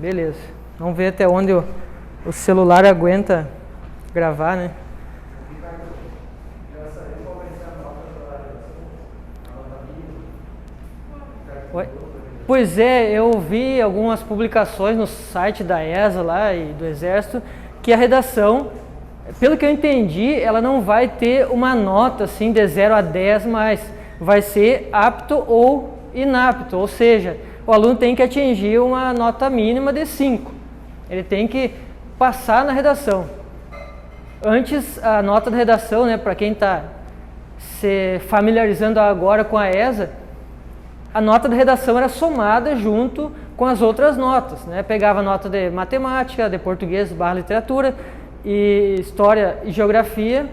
Beleza. Vamos ver até onde o celular aguenta gravar, né? Oi? Pois é, eu vi algumas publicações no site da ESA lá e do Exército que a redação, pelo que eu entendi, ela não vai ter uma nota assim de 0 a 10, mas vai ser apto ou inapto, ou seja, o aluno tem que atingir uma nota mínima de 5. Ele tem que passar na redação. Antes, a nota da redação, né, para quem está se familiarizando agora com a ESA, a nota da redação era somada junto com as outras notas, né? Pegava a nota de matemática, de português / literatura, e história e geografia,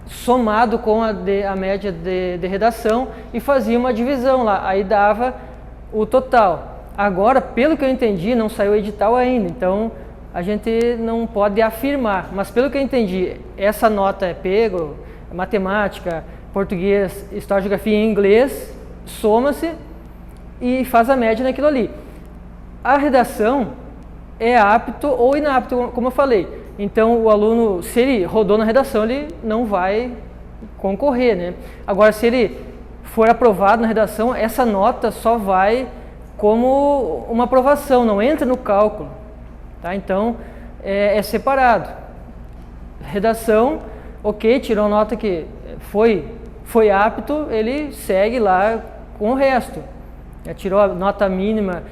somado com a média de redação, e fazia uma divisão lá, aí dava o total. Agora, pelo que eu entendi, não saiu o edital ainda, então a gente não pode afirmar, mas pelo que eu entendi, essa nota é pego, matemática, português, história, geografia e inglês, soma-se e faz a média naquilo ali. A redação é apto ou inapto, como eu falei. Então, o aluno, se ele rodou na redação, ele não vai concorrer, né? Agora, se ele for aprovado na redação, essa nota só vai como uma aprovação, não entra no cálculo, tá? Então, é separado. Redação, ok, tirou nota que foi apto, ele segue lá com o resto. Tirou a nota mínima,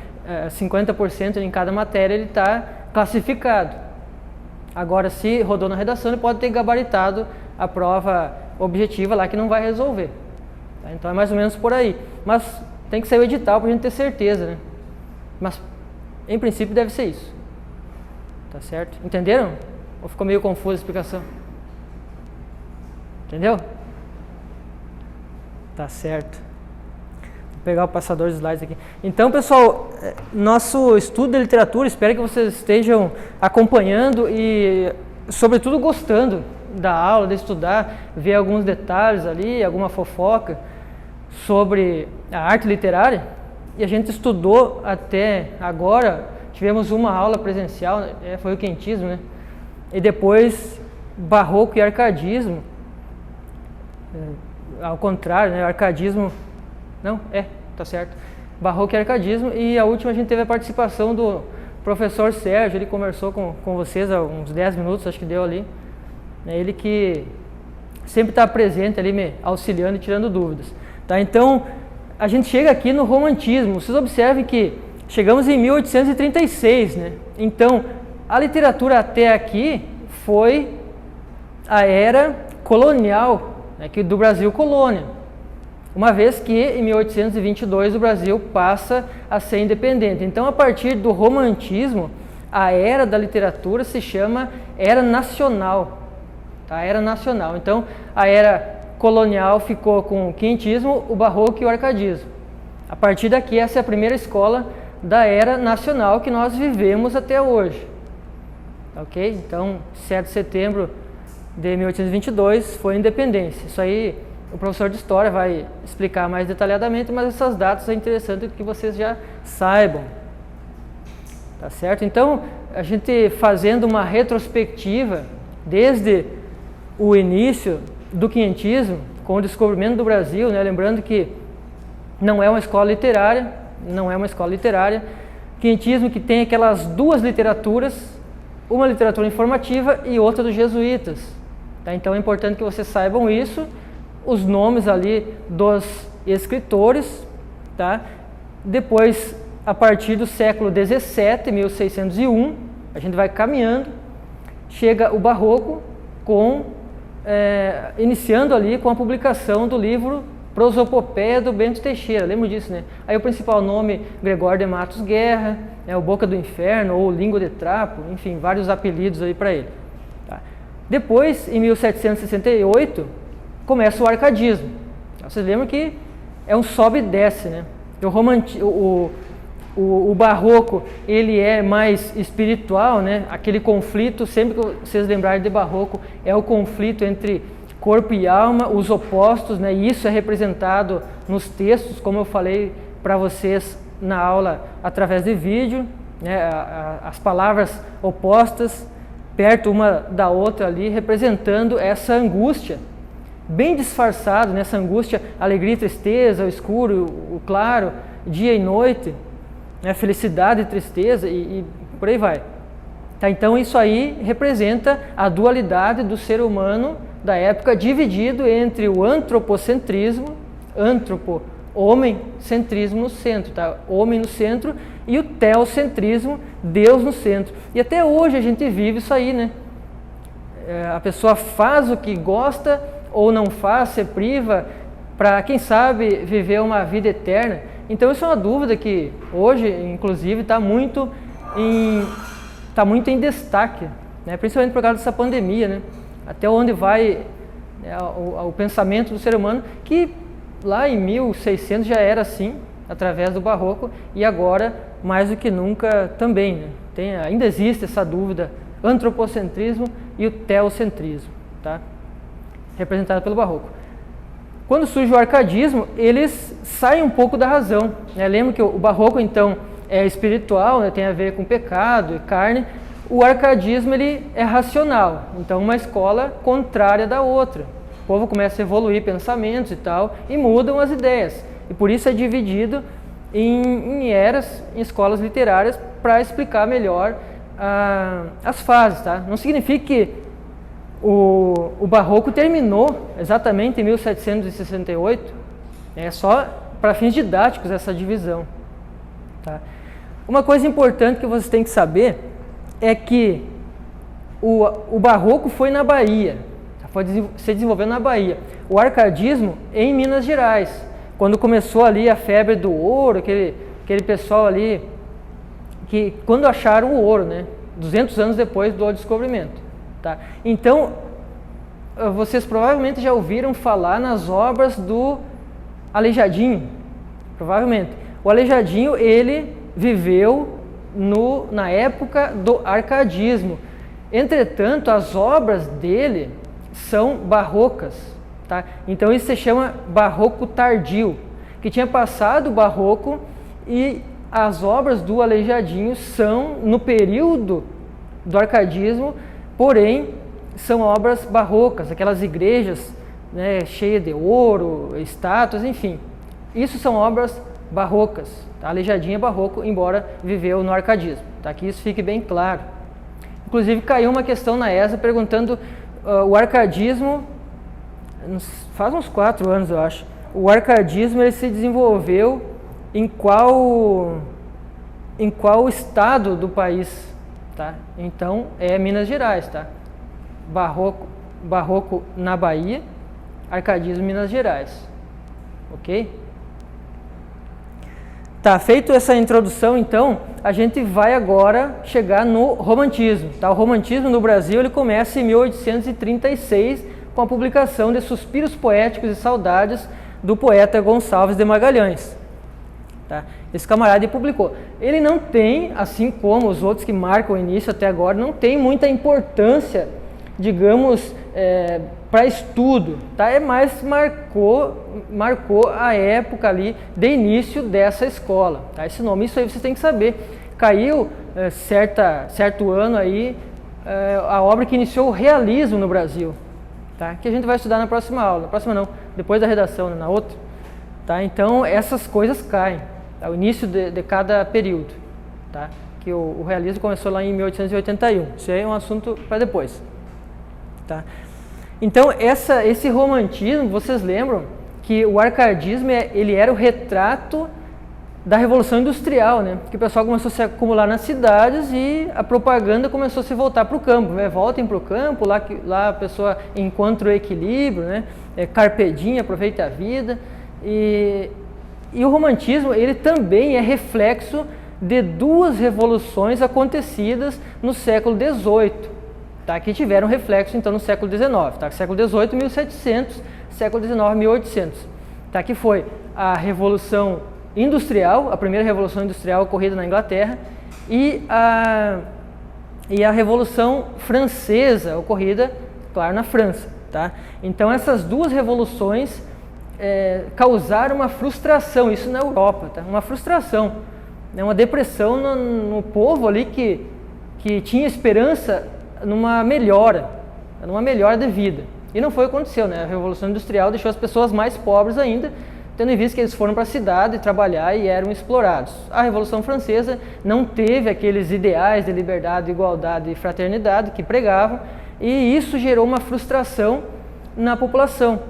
50% em cada matéria, ele está classificado. Agora, se rodou na redação, ele pode ter gabaritado a prova objetiva lá que não vai resolver. Tá? Então é mais ou menos por aí. Mas tem que sair o edital para a gente ter certeza, né? Mas em princípio deve ser isso. Tá certo? Entenderam? Ou ficou meio confusa a explicação? Entendeu? Tá certo. Vou pegar o passador de slides aqui. Então, pessoal, nosso estudo de literatura, espero que vocês estejam acompanhando e, sobretudo, gostando da aula, de estudar, ver alguns detalhes ali, alguma fofoca sobre a arte literária. E a gente estudou até agora, tivemos uma aula presencial, foi o quentismo, né? E depois barroco e arcadismo. Ao contrário, né? Arcadismo, não, tá certo, barroco e arcadismo, e a última a gente teve a participação do professor Sérgio, ele conversou com vocês há uns 10 minutos, acho que deu ali, ele que sempre está presente ali, me auxiliando e tirando dúvidas, tá? Então, a gente chega aqui no romantismo, vocês observem que chegamos em 1836, né? Então, a literatura até aqui foi a era colonial, aqui do Brasil colônia, uma vez que em 1822 o Brasil passa a ser independente. Então, a partir do romantismo, a era da literatura se chama era nacional, tá? Era nacional. Então, a era colonial ficou com o quinhentismo, o barroco e o arcadismo. A partir daqui, essa é a primeira escola da era nacional que nós vivemos até hoje. Ok? Então, 7 de setembro de 1822 foi a independência. Isso aí o professor de História vai explicar mais detalhadamente, mas essas datas é interessante que vocês já saibam. Tá certo? Então, a gente fazendo uma retrospectiva desde o início do quinhentismo, com o descobrimento do Brasil, né? Lembrando que não é uma escola literária, quinhentismo que tem aquelas duas literaturas, uma literatura informativa e outra dos jesuítas. Tá? Então é importante que vocês saibam isso, os nomes ali dos escritores, tá? Depois, a partir do século XVII, 1601, a gente vai caminhando, chega o barroco iniciando ali com a publicação do livro Prosopopeia do Bento Teixeira, lembra disso, né? Aí o principal nome, Gregório de Matos Guerra, o Boca do Inferno ou Língua de Trapo, enfim, vários apelidos aí para ele. Tá? Depois, em 1768, começa o arcadismo. Vocês lembram que é um sobe e desce, né? O barroco, ele é mais espiritual, né? Aquele conflito, sempre que vocês lembrarem de barroco, é o conflito entre corpo e alma, os opostos, né? E isso é representado nos textos, como eu falei para vocês na aula através de vídeo, né, as palavras opostas perto uma da outra ali, representando essa angústia, bem disfarçado, nessa angústia, alegria e tristeza, o escuro, o claro, dia e noite, né, felicidade e tristeza e por aí vai. Tá, então isso aí representa a dualidade do ser humano da época, dividido entre o antropocentrismo, homem-centrismo no centro, tá? Homem no centro, e o teocentrismo, Deus no centro. E até hoje a gente vive isso aí, né? A pessoa faz o que gosta ou não faz, se priva para, quem sabe, viver uma vida eterna. Então isso é uma dúvida que hoje, inclusive, está muito em destaque, né? Principalmente por causa dessa pandemia, né? Até onde vai, né, o pensamento do ser humano, que lá em 1600 já era assim, através do Barroco, e agora, mais do que nunca, também, né? Ainda existe essa dúvida, antropocentrismo e o teocentrismo, tá? Representado pelo Barroco. Quando surge o arcadismo, eles saem um pouco da razão, né? Lembra que o Barroco, então, é espiritual, né? Tem a ver com pecado e carne. O arcadismo, ele é racional, então uma escola contrária da outra. O povo começa a evoluir pensamentos e tal, e mudam as ideias. E por isso é dividido em eras, em escolas literárias, para explicar melhor as fases, tá? Não significa que o Barroco terminou exatamente em 1768, é só para fins didáticos essa divisão, tá? Uma coisa importante que vocês têm que saber é que o Barroco foi na Bahia, foi se desenvolvendo na Bahia. O arcadismo em Minas Gerais, quando começou ali a febre do ouro, aquele pessoal ali, que quando acharam o ouro, né, 200 anos depois do descobrimento. Tá? Então, vocês provavelmente já ouviram falar nas obras do Aleijadinho, provavelmente. O Aleijadinho, ele viveu na época do arcadismo. Entretanto, as obras dele são barrocas, tá? Então isso se chama barroco tardio, que tinha passado o barroco, e as obras do Aleijadinho são no período do arcadismo, porém são obras barrocas, aquelas igrejas, né, cheias de ouro, estátuas, enfim. Isso são obras barrocas. Tá? Aleijadinho é barroco, embora viveu no arcadismo. Tá? Que isso fique bem claro. Inclusive caiu uma questão na ESA perguntando o arcadismo, faz uns 4 anos eu acho, o arcadismo ele se desenvolveu em qual estado do país? Tá? Então é Minas Gerais, tá? Barroco na Bahia, arcadismo Minas Gerais, ok? Tá, feito essa introdução, então, a gente vai agora chegar no romantismo. Tá? O romantismo no Brasil ele começa em 1836 com a publicação de Suspiros Poéticos e Saudades do poeta Gonçalves de Magalhães. Tá? Esse camarada publicou. Ele não tem, assim como os outros que marcam o início até agora, não tem muita importância, digamos, para estudo, tá? Mais marcou a época ali de início dessa escola, tá? Esse nome, isso aí vocês têm que saber. Caiu certo ano aí a obra que iniciou o realismo no Brasil, tá? Que a gente vai estudar na próxima aula, na próxima não, depois da redação, né? Na outra, tá? Então essas coisas caem, tá? O início de cada período, tá? Que o realismo começou lá em 1881, isso aí é um assunto para depois. Tá? Então esse romantismo, vocês lembram que o arcadismo ele era o retrato da Revolução Industrial, né? Que o pessoal começou a se acumular nas cidades e a propaganda começou a se voltar para o campo, né? Voltem para o campo, lá a pessoa encontra o equilíbrio, né? Carpe diem, aproveita a vida. E o romantismo ele também é reflexo de 2 revoluções acontecidas no século XVIII. Tá, que tiveram reflexo então no século XIX, tá? Século XVIII, 1700, século XIX, 1800, tá? Que foi a Revolução Industrial, a primeira Revolução Industrial ocorrida na Inglaterra, e a Revolução Francesa, ocorrida, claro, na França, tá? Então essas 2 revoluções causaram uma frustração, isso na Europa, tá? Uma frustração, né, uma depressão no povo ali que tinha esperança numa melhora de vida. E não foi o que aconteceu, né? A Revolução Industrial deixou as pessoas mais pobres ainda, tendo em vista que eles foram para a cidade trabalhar e eram explorados. A Revolução Francesa não teve aqueles ideais de liberdade, igualdade e fraternidade que pregavam, e isso gerou uma frustração na população.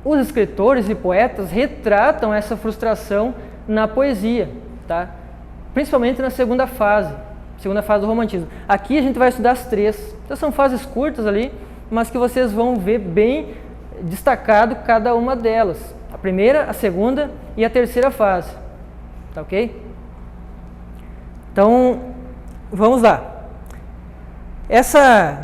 Os escritores e poetas retratam essa frustração na poesia, tá? Principalmente na segunda fase do romantismo. Aqui a gente vai estudar as três. Então são fases curtas ali, mas que vocês vão ver bem destacado cada uma delas. A primeira, a segunda e a terceira fase. Tá ok? Então, vamos lá. Essa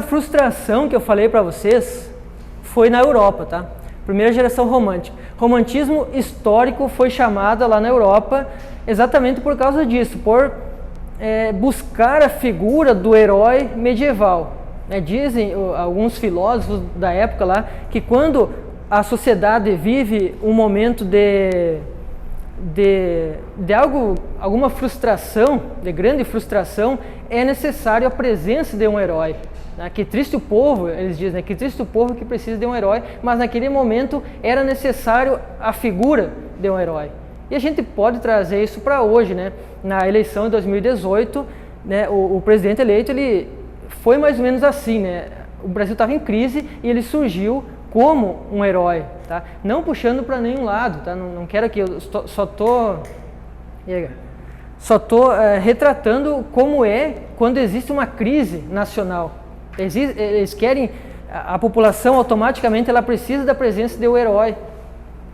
frustração que eu falei para vocês foi na Europa, tá? Primeira geração romântica. Romantismo histórico foi chamada lá na Europa exatamente por causa disso, por buscar a figura do herói medieval. Dizem alguns filósofos da época lá que quando a sociedade vive um momento de alguma frustração, de grande frustração, é necessário a presença de um herói. Que triste o povo, eles dizem, que triste o povo que precisa de um herói, mas naquele momento era necessário a figura de um herói. E a gente pode trazer isso para hoje, né? Na eleição de 2018, né, o presidente eleito, ele foi mais ou menos assim, né? O Brasil estava em crise e ele surgiu como um herói, tá? Não puxando para nenhum lado, tá? Não quero que eu só tô retratando como é quando existe uma crise nacional. Eles querem, a população automaticamente ela precisa da presença de um herói,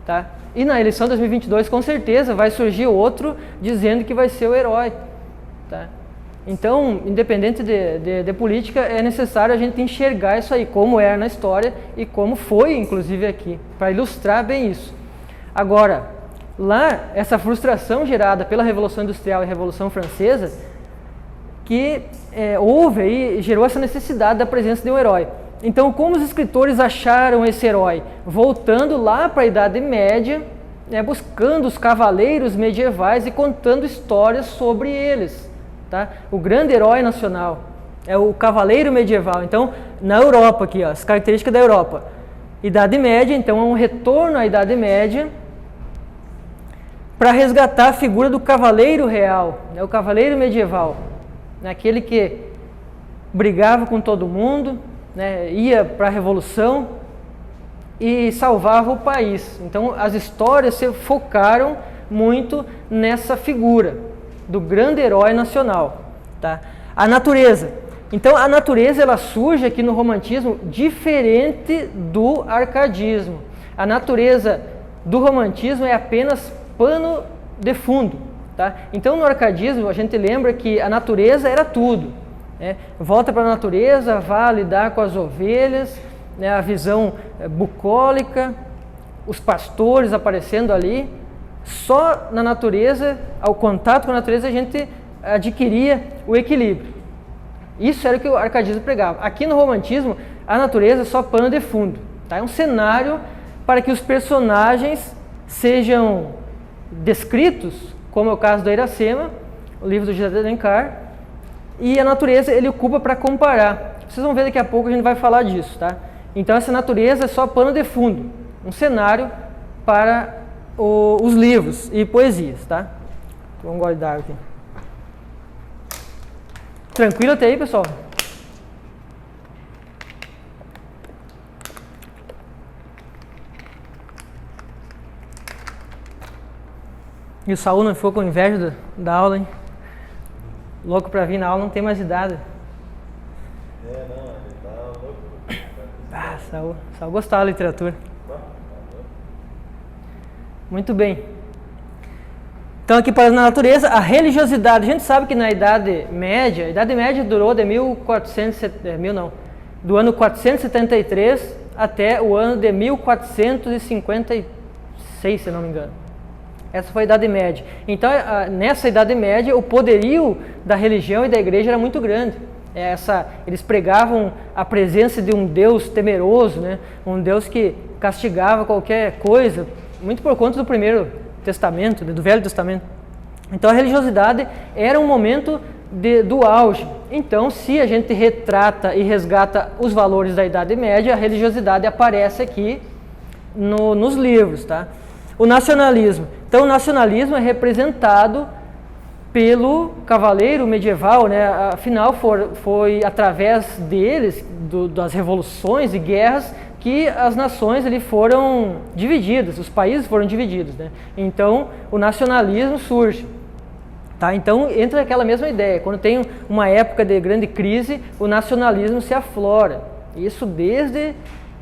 tá? E na eleição de 2022 com certeza vai surgir outro dizendo que vai ser o herói, tá? Então, independente de política, é necessário a gente enxergar isso aí, como era na história e como foi, inclusive, aqui, para ilustrar bem isso. Agora, lá, essa frustração gerada pela Revolução Industrial e Revolução Francesa, que houve aí, gerou essa necessidade da presença de um herói. Então, como os escritores acharam esse herói? Voltando lá para a Idade Média, buscando os cavaleiros medievais e contando histórias sobre eles. Tá? O grande herói nacional é o cavaleiro medieval. Então, na Europa aqui, ó, as características da Europa. Idade Média, então é um retorno à Idade Média para resgatar a figura do cavaleiro real, né? O cavaleiro medieval, né? Aquele que brigava com todo mundo, né? Ia para a revolução e salvava o país. Então, as histórias se focaram muito nessa figura do grande herói nacional, tá? A natureza. Então, a natureza ela surge aqui no romantismo diferente do arcadismo. A natureza do romantismo é apenas pano de fundo, tá? Então, no arcadismo, a gente lembra que a natureza era tudo, né? Volta para a natureza, vá lidar com as ovelhas, né? A visão bucólica, os pastores aparecendo ali. Só na natureza, ao contato com a natureza, a gente adquiria o equilíbrio. Isso era o que o arcadismo pregava. Aqui no romantismo, a natureza é só pano de fundo. Tá? É um cenário para que os personagens sejam descritos, como é o caso do Iracema, o livro do José de Alencar, e a natureza ele ocupa para comparar. Vocês vão ver daqui a pouco, a gente vai falar disso. Tá? Então essa natureza é só pano de fundo, um cenário para os livros e poesias, tá? Vamos guardar aqui. Tranquilo até aí, pessoal? E o Saul não ficou com inveja da aula, hein? Louco pra vir na aula, não tem mais idade. Não, ele tá louco. Saul gostava da literatura. Muito bem. Então aqui para a natureza, a religiosidade. A gente sabe que na Idade Média, a Idade Média durou do ano 473 até o ano de 1456, se não me engano. Essa foi a Idade Média. Então, nessa Idade Média, o poderio da religião e da igreja era muito grande. Eles pregavam a presença de um Deus temeroso, né? Um Deus que castigava qualquer coisa, muito por conta do Primeiro Testamento, do Velho Testamento. Então a religiosidade era um momento do auge. Então, se a gente retrata e resgata os valores da Idade Média, a religiosidade aparece aqui nos livros, tá? O nacionalismo. Então, o nacionalismo é representado pelo cavaleiro medieval, né? Afinal, foi através deles, das revoluções e guerras, que as nações ali foram divididas, os países foram divididos, né? Então, o nacionalismo surge. Tá? Então, entra aquela mesma ideia. Quando tem uma época de grande crise, o nacionalismo se aflora. Isso desde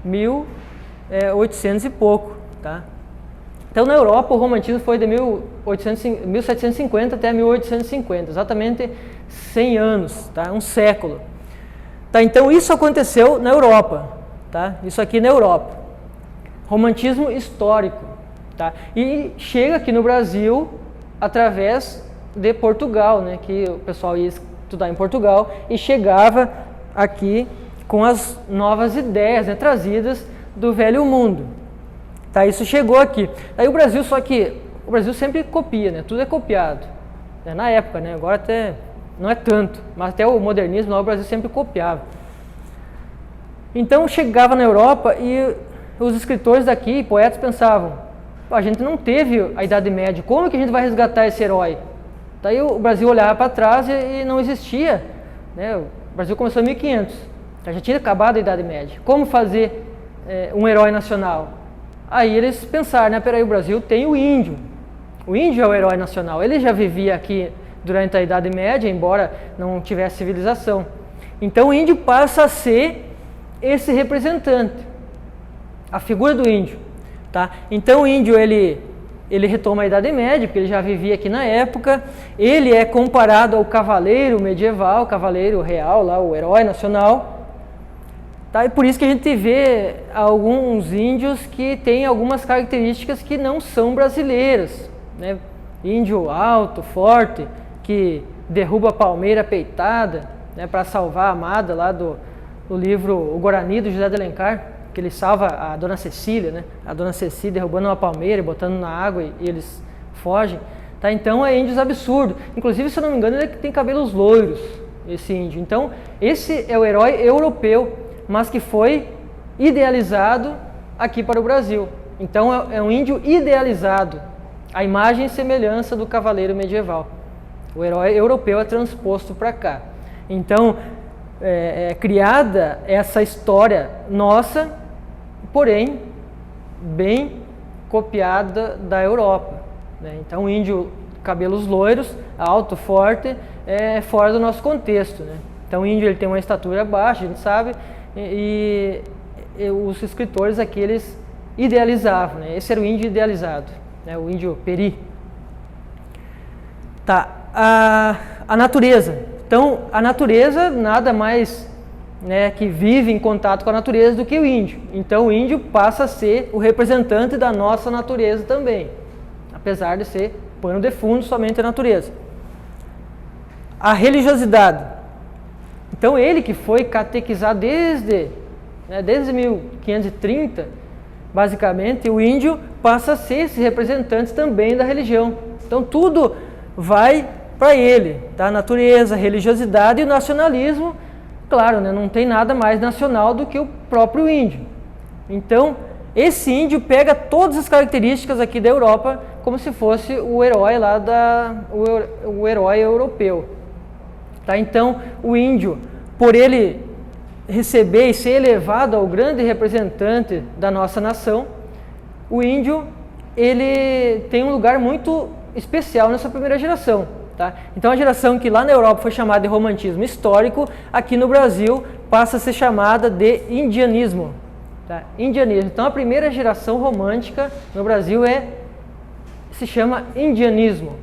1800 e pouco. Tá? Então, na Europa, o romantismo foi de 1750 até 1850, exatamente 100 anos, tá? Um século. Tá? Então, isso aconteceu na Europa. Tá? Isso aqui na Europa. Romantismo histórico. Tá? E chega aqui no Brasil através de Portugal, né? Que o pessoal ia estudar em Portugal e chegava aqui com as novas ideias, né? Trazidas do velho mundo. Tá? Isso chegou aqui. Aí o Brasil, só que o Brasil sempre copia, né? Tudo é copiado. Né? Na época, né? Agora até não é tanto, mas até o modernismo lá o Brasil sempre copiava. Então chegava na Europa e os escritores daqui, poetas, pensavam: a gente não teve a Idade Média, como que a gente vai resgatar esse herói? Daí o Brasil olhava para trás e não existia, né? O Brasil começou em 1500, já tinha acabado a Idade Média. Como fazer um herói nacional? Aí eles pensaram, né? Peraí, o Brasil tem o índio é o herói nacional, ele já vivia aqui durante a Idade Média, embora não tivesse civilização. Então o índio passa a ser esse representante, a figura do índio. Tá? Então o índio ele retoma a Idade Média, porque ele já vivia aqui na época, ele é comparado ao cavaleiro medieval, cavaleiro real, lá, o herói nacional. Tá? E por isso que a gente vê alguns índios que têm algumas características que não são brasileiras. Né? Índio alto, forte, que derruba a palmeira peitada, né, para salvar a amada lá do livro O Guarani, do José de Alencar, que ele salva a Dona Cecília, né? A Dona Cecília derrubando uma palmeira, botando na água e eles fogem. Tá? Então é índios absurdo. Inclusive, se eu não me engano, ele tem cabelos loiros, esse índio. Então, esse é o herói europeu, mas que foi idealizado aqui para o Brasil. Então é um índio idealizado, a imagem e semelhança do cavaleiro medieval. O herói europeu é transposto para cá. Então é criada essa história nossa, porém bem copiada da Europa. Né? Então o índio, cabelos loiros, alto, forte, é fora do nosso contexto. Né? Então o índio ele tem uma estatura baixa, a gente sabe, e os escritores aqui eles idealizavam, né? Esse era o índio idealizado, né? O índio peri. Tá, a natureza. Então a natureza nada mais, né, que vive em contato com a natureza do que o índio. Então o índio passa a ser o representante da nossa natureza também, apesar de ser pano de fundo somente a natureza. A religiosidade. Então ele que foi catequizado desde 1530, basicamente, o índio passa a ser esse representante também da religião. Então tudo vai para ele, tá? A natureza, a religiosidade e o nacionalismo, claro, né? Não tem nada mais nacional do que o próprio índio. Então esse índio pega todas as características aqui da Europa como se fosse o herói lá o herói europeu. Tá? Então, o índio, por ele receber e ser elevado ao grande representante da nossa nação, o índio ele tem um lugar muito especial nessa primeira geração. Tá? Então, a geração que lá na Europa foi chamada de romantismo histórico, aqui no Brasil passa a ser chamada de indianismo. Tá? Indianismo. Então, a primeira geração romântica no Brasil se chama indianismo.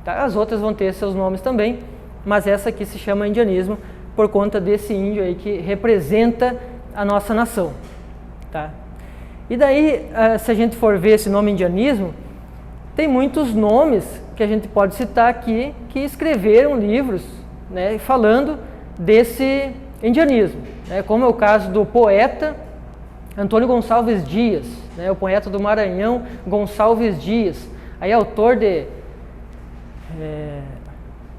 Tá? As outras vão ter seus nomes também, mas essa aqui se chama indianismo por conta desse índio aí que representa a nossa nação. Tá? E daí, se a gente for ver esse nome indianismo, tem muitos nomes que a gente pode citar aqui que escreveram livros, né, falando desse indianismo, né, como é o caso do poeta Antônio Gonçalves Dias, né, o poeta do Maranhão, Gonçalves Dias, aí autor de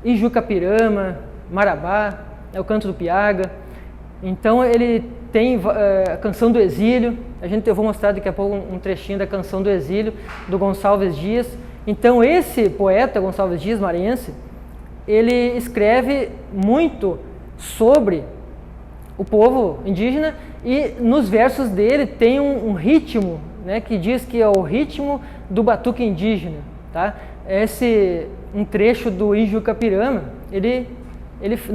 Ijucapirama, Marabá, é o Canto do Piaga. Então ele tem a Canção do Exílio, eu vou mostrar daqui a pouco um trechinho da Canção do Exílio, do Gonçalves Dias. Então esse poeta, Gonçalves Dias, maranhense, ele escreve muito sobre o povo indígena e nos versos dele tem um ritmo, né, que diz que é o ritmo do batuque indígena, tá? Um trecho do Ijucapirama,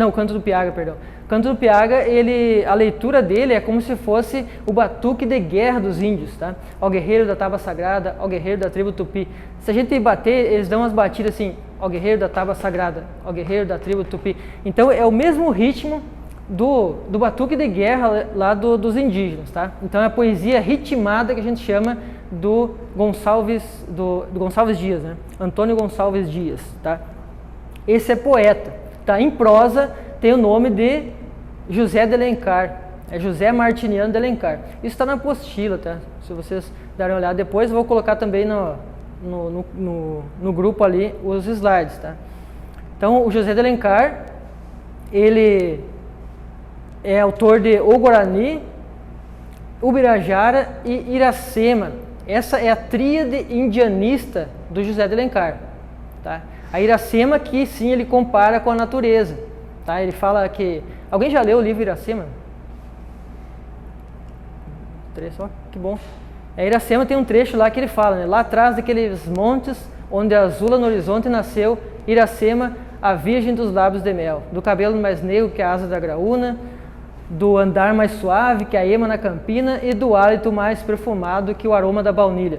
o Canto do Piaga, perdão. O Canto do Piaga, a leitura dele é como se fosse o batuque de guerra dos índios, tá? Ao guerreiro da tábua sagrada, ao guerreiro da tribo Tupi. Se a gente bater, eles dão umas batidas assim, ao guerreiro da tábua sagrada, ao guerreiro da tribo Tupi. Então é o mesmo ritmo do batuque de guerra lá dos indígenas, tá? Então é a poesia ritmada que a gente chama do Gonçalves Dias, né? Antônio Gonçalves Dias, tá? Esse é poeta, tá? Em prosa tem o nome de José de Alencar, é José Martiniano de Alencar. Isso está na apostila, tá? Se vocês darem uma olhada depois, eu vou colocar também no grupo ali os slides, tá? Então o José de Alencar, ele é autor de O Guarani, Ubirajara e Iracema. Essa é a tríade indianista do José de Alencar, tá? A Iracema que sim ele compara com a natureza, tá? Ele fala que... Alguém já leu o livro Iracema? Só que bom. A Iracema tem um trecho lá que ele fala, né? Lá atrás daqueles montes onde azula no horizonte nasceu Iracema, a virgem dos lábios de mel, do cabelo mais negro que a asa da graúna, do andar mais suave que a ema na campina e do hálito mais perfumado que o aroma da baunilha.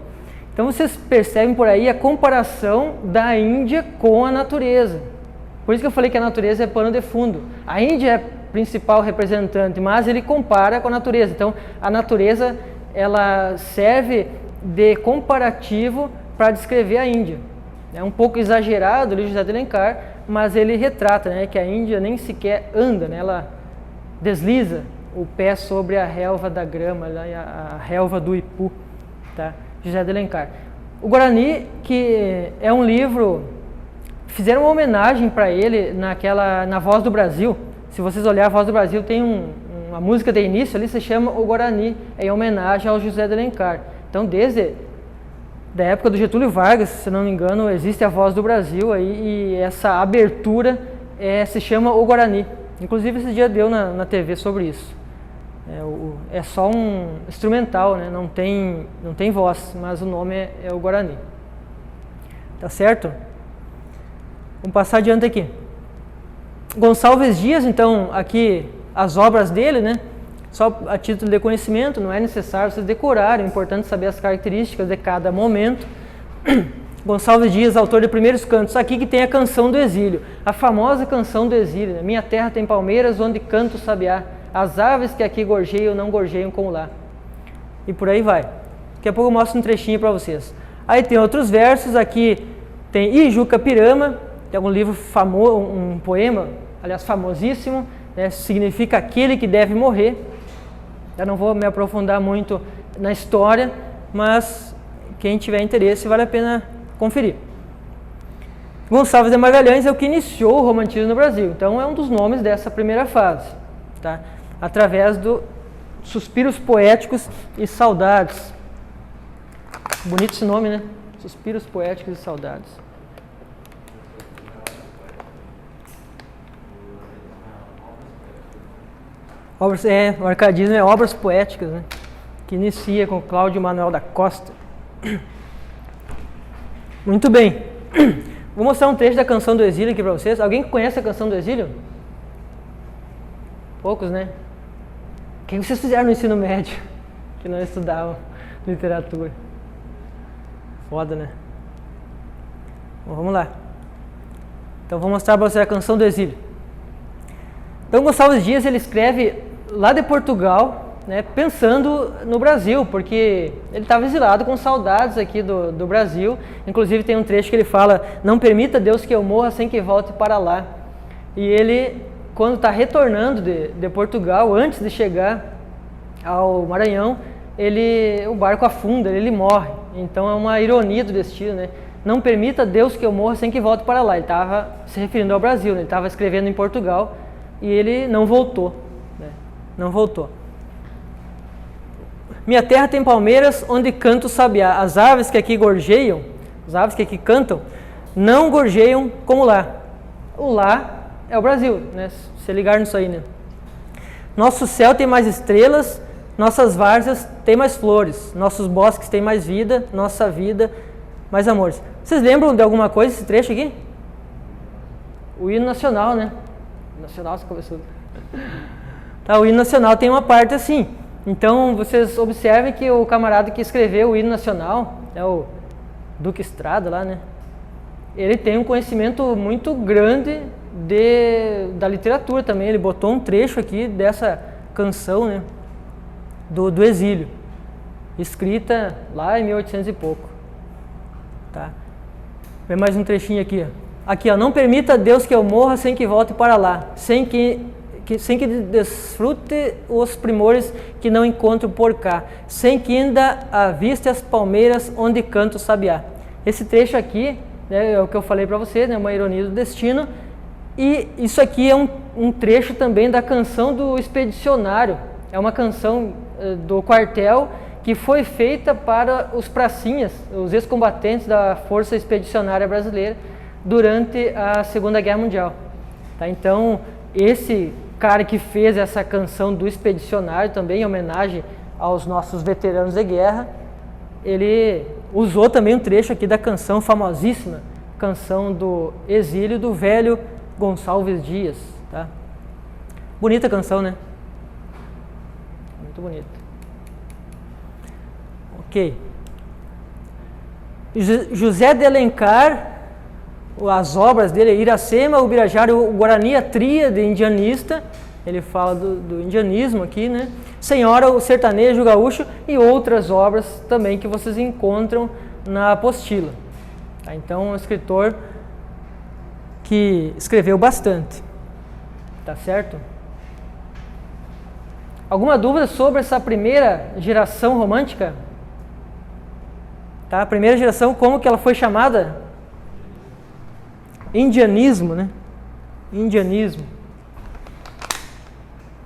Então vocês percebem por aí a comparação da Índia com a natureza. Por isso que eu falei que a natureza é pano de fundo. A Índia é a principal representante, mas ele compara com a natureza. Então a natureza ela serve de comparativo para descrever a Índia. É um pouco exagerado o José de Alencar, mas ele retrata, né, que a Índia nem sequer anda, né, ela desliza o pé sobre a relva da grama, a relva do Ipu, tá? José de Alencar. O Guarani, que é um livro, fizeram uma homenagem para ele na Voz do Brasil. Se vocês olharem a Voz do Brasil, tem uma música de início ali, se chama O Guarani, em homenagem ao José de Alencar. Então, desde da época do Getúlio Vargas, se não me engano, existe a Voz do Brasil aí, e essa abertura se chama O Guarani. Inclusive, esse dia deu na TV sobre isso. É só um instrumental, né? Não tem voz, mas o nome é o Guarani. Tá certo? Vamos passar adiante aqui. Gonçalves Dias, então, aqui as obras dele, né? Só a título de conhecimento, não é necessário vocês decorarem, é importante saber as características de cada momento. Gonçalves Dias, autor de Primeiros Cantos, aqui que tem a Canção do Exílio, a famosa Canção do Exílio, né? Minha terra tem palmeiras onde canta o sabiá, as aves que aqui gorjeiam não gorjeiam como lá. E por aí vai. Daqui a pouco eu mostro um trechinho para vocês. Aí tem outros versos, aqui tem Ijucapirama, tem um livro famoso, um poema, aliás, famosíssimo, né? Significa aquele que deve morrer. Eu não vou me aprofundar muito na história, mas quem tiver interesse vale a pena conferir. Gonçalves de Magalhães é o que iniciou o romantismo no Brasil, então é um dos nomes dessa primeira fase, tá? Através do Suspiros Poéticos e Saudades. Bonito esse nome, né? Suspiros Poéticos e Saudades. O arcadismo é obras poéticas, né? Que inicia com Cláudio Manuel da Costa. Muito bem. Vou mostrar um trecho da Canção do Exílio aqui para vocês. Alguém conhece a Canção do Exílio? Poucos, né? O que vocês fizeram no ensino médio? Que não estudavam literatura. Foda, né? Bom, vamos lá. Então vou mostrar para vocês a Canção do Exílio. Então Gonçalves Dias ele escreve lá de Portugal, né, pensando no Brasil, porque ele estava exilado com saudades aqui do Brasil. Inclusive tem um trecho que ele fala: não permita Deus que eu morra sem que volte para lá. E ele, quando está retornando de Portugal, antes de chegar ao Maranhão, o barco afunda, ele morre. Então é uma ironia do destino, né? não permita Deus que eu morra sem que volte para lá. Ele estava se referindo ao Brasil, né? Ele estava escrevendo em Portugal e ele não voltou, né? Não voltou. Minha terra tem palmeiras onde canta o sabiá. As aves que aqui gorjeiam, as aves que aqui cantam, não gorjeiam como lá. O lá é o Brasil, né? Se ligar nisso aí, né? Nosso céu tem mais estrelas, nossas várzeas têm mais flores, nossos bosques têm mais vida, nossa vida mais amores. Vocês lembram de alguma coisa esse trecho aqui? O hino nacional, né? O nacional, você começou. Tá, o hino nacional tem uma parte assim. Então, vocês observem que o camarada que escreveu o hino nacional, é o Duque Estrada lá, né? Ele tem um conhecimento muito grande da literatura também. Ele botou um trecho aqui dessa canção, né? Do exílio, escrita lá em 1800 e pouco. Tá? Vem mais um trechinho aqui. Aqui, ó. Não permita Deus que eu morra sem que volte para lá, sem que desfrute os primores que não encontro por cá, sem que ainda aviste as palmeiras onde canto o sabiá. Esse trecho aqui, né, é o que eu falei para você, né, uma ironia do destino, e isso aqui é um trecho também da canção do Expedicionário. É uma canção do quartel que foi feita para os pracinhas, os ex-combatentes da Força Expedicionária Brasileira durante a Segunda Guerra Mundial. Tá? Então, esse cara que fez essa canção do Expedicionário, também em homenagem aos nossos veteranos de guerra, ele usou também um trecho aqui da canção famosíssima, canção do exílio do velho Gonçalves Dias. Tá? Bonita canção, né? Muito bonita. Ok. José de Alencar, as obras dele, Iracema, Ubirajara, o Guarani, a tríade indianista, ele fala do indianismo aqui, né? Senhora, o sertanejo, o gaúcho e outras obras também que vocês encontram na apostila. Tá? Então, um escritor que escreveu bastante. Tá certo? Alguma dúvida sobre essa primeira geração romântica? Tá? A primeira geração, como que ela foi chamada? Indianismo, né? Indianismo.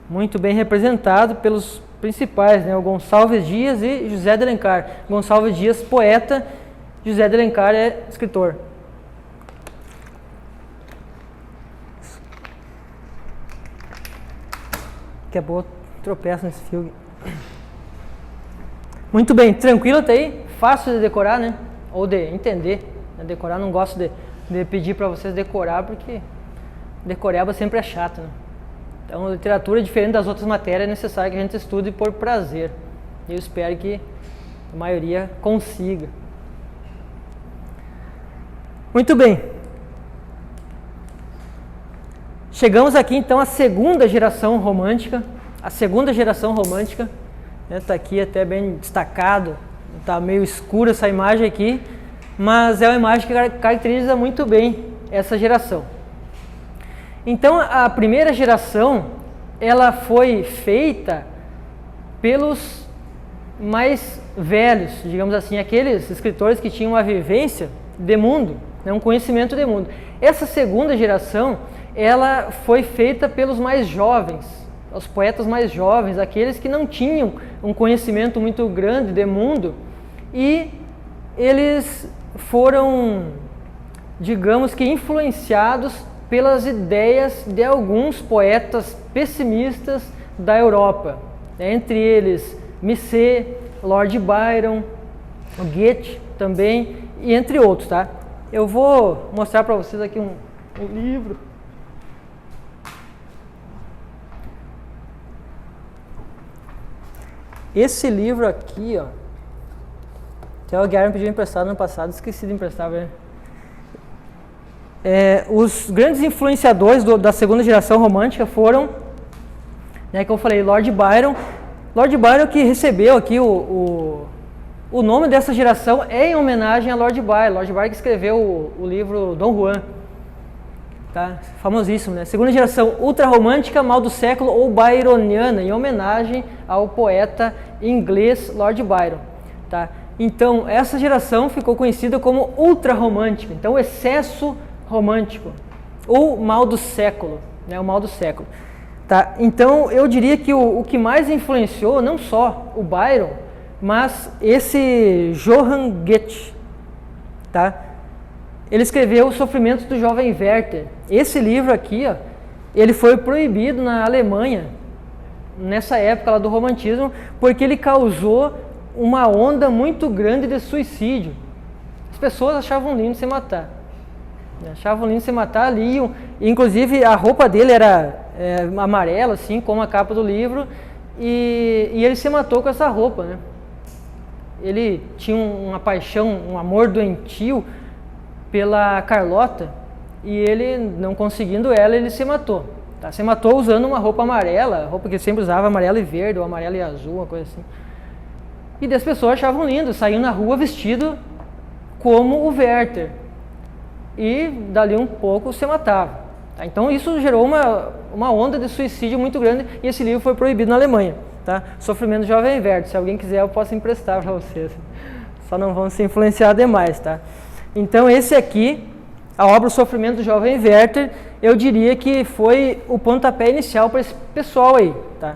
Muito bem representado pelos principais, né? O Gonçalves Dias e José de Alencar. Gonçalves Dias, poeta, José de Alencar é escritor. Daqui a pouco tropeço nesse fio. Muito bem, tranquilo até aí? Fácil de decorar, né? Ou de entender. Decorar, não gosto de pedir para vocês decorar, porque decoreba sempre é chato, né? Então, literatura, diferente das outras matérias, é necessário que a gente estude por prazer. Eu espero que a maioria consiga. Muito bem. Chegamos aqui, então, à segunda geração romântica. A segunda geração romântica, está aqui até bem destacado, está meio escura essa imagem aqui, mas é uma imagem que caracteriza muito bem essa geração. Então, a primeira geração, ela foi feita pelos mais velhos, digamos assim, aqueles escritores que tinham uma vivência de mundo, né, um conhecimento de mundo. Essa segunda geração, ela foi feita pelos mais jovens, os poetas mais jovens, aqueles que não tinham um conhecimento muito grande de mundo, e eles foram, digamos que, influenciados pelas ideias de alguns poetas pessimistas da Europa, entre eles Misset, Lord Byron, Goethe também, e entre outros, tá? Eu vou mostrar para vocês aqui um livro. Esse livro aqui, ó, até o Guilherme pediu emprestado no ano passado, esqueci de emprestar, velho. Os grandes influenciadores da segunda geração romântica foram, né, como eu falei, Lord Byron. Lord Byron, que recebeu aqui o nome dessa geração é em homenagem a Lord Byron. Lord Byron que escreveu o livro Dom Juan. Tá? Famosíssimo, né? Segunda geração ultra-romântica, mal do século ou byroniana, em homenagem ao poeta inglês Lord Byron. Tá? Então, essa geração ficou conhecida como ultra-romântica, então o excesso romântico, ou mal do século, né? O mal do século. Tá? Então, eu diria que o que mais influenciou, não só o Byron, mas esse Johann Goethe, tá? Ele escreveu O Sofrimento do Jovem Werther. Esse livro aqui, ó, ele foi proibido na Alemanha, nessa época lá do romantismo, porque ele causou uma onda muito grande de suicídio. As pessoas achavam lindo se matar. Achavam lindo se matar, liam. Inclusive a roupa dele era amarela, assim, como a capa do livro, e ele se matou com essa roupa, né? Ele tinha uma paixão, um amor doentio pela Carlota, e ele, não conseguindo ela, ele se matou. Tá? Se matou usando uma roupa amarela, roupa que ele sempre usava, amarela e verde, ou amarela e azul, uma coisa assim. E as pessoas achavam lindo, saíam na rua vestido como o Werther. E dali um pouco se matava. Tá? Então isso gerou uma onda de suicídio muito grande, e esse livro foi proibido na Alemanha. Tá? Sofrimento do Jovem Werther. Se alguém quiser, eu posso emprestar para vocês. Só não vão se influenciar demais. Tá? Então esse aqui, a obra O Sofrimento do Jovem Werther, eu diria que foi o pontapé inicial para esse pessoal aí. Tá?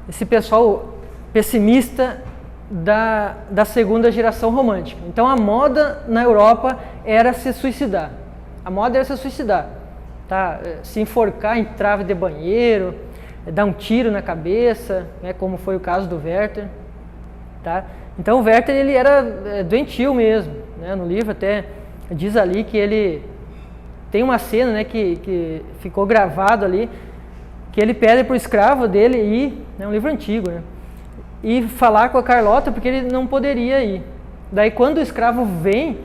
Esse pessoal pessimista da segunda geração romântica. Então a moda na Europa era se suicidar. A moda era se suicidar. Tá? Se enforcar em trave de banheiro, dar um tiro na cabeça, né, como foi o caso do Werther. Tá? Então o Werther, ele era doentio mesmo. Né? No livro até diz ali que ele tem uma cena, né, que ficou gravado ali, que ele pede para o escravo dele ir, é um livro antigo, né, e falar com a Carlota, porque ele não poderia ir. Daí quando o escravo vem,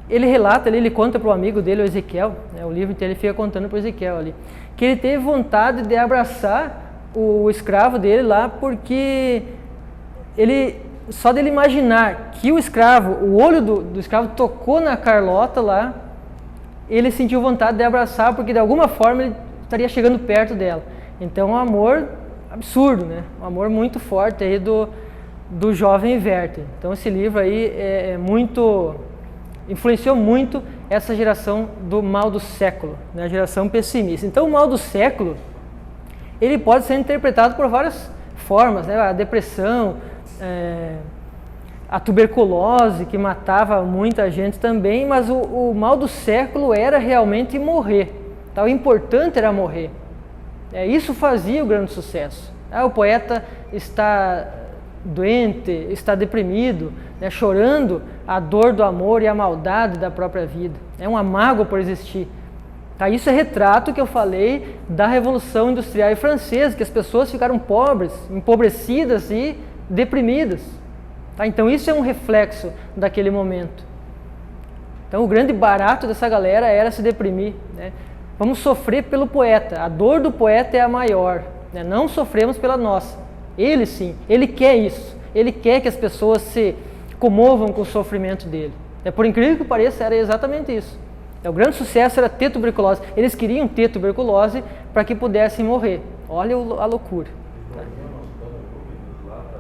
ele relata ali, ele conta para o amigo dele, o Ezequiel, né, o livro inteiro ele fica contando para o Ezequiel ali, que ele teve vontade de abraçar o escravo dele lá, porque só dele imaginar que o olho do escravo tocou na Carlota lá, ele sentiu vontade de abraçar, porque de alguma forma ele estaria chegando perto dela. Então um amor absurdo, né? Um amor muito forte aí do Jovem Werther. Então esse livro aí influenciou muito essa geração do mal do século, né? A geração pessimista. Então o mal do século, ele pode ser interpretado por várias formas, né? A depressão, a tuberculose, que matava muita gente também, mas o mal do século era realmente morrer. Tá? O importante era morrer. Isso fazia o grande sucesso. O poeta está doente, está deprimido, né, chorando a dor do amor e a maldade da própria vida. É uma mágoa por existir. Tá? Isso é retrato que eu falei da Revolução Industrial Francesa, que as pessoas ficaram pobres, empobrecidas e deprimidas. Tá? Então isso é um reflexo daquele momento. Então o grande barato dessa galera era se deprimir. Né? Vamos sofrer pelo poeta, a dor do poeta é a maior, né? Não sofremos pela nossa. Ele sim, ele quer isso, ele quer que as pessoas se comovam com o sofrimento dele. Por incrível que pareça, era exatamente isso. O grande sucesso era ter tuberculose, eles queriam ter tuberculose para que pudessem morrer. Olha a loucura. Tá?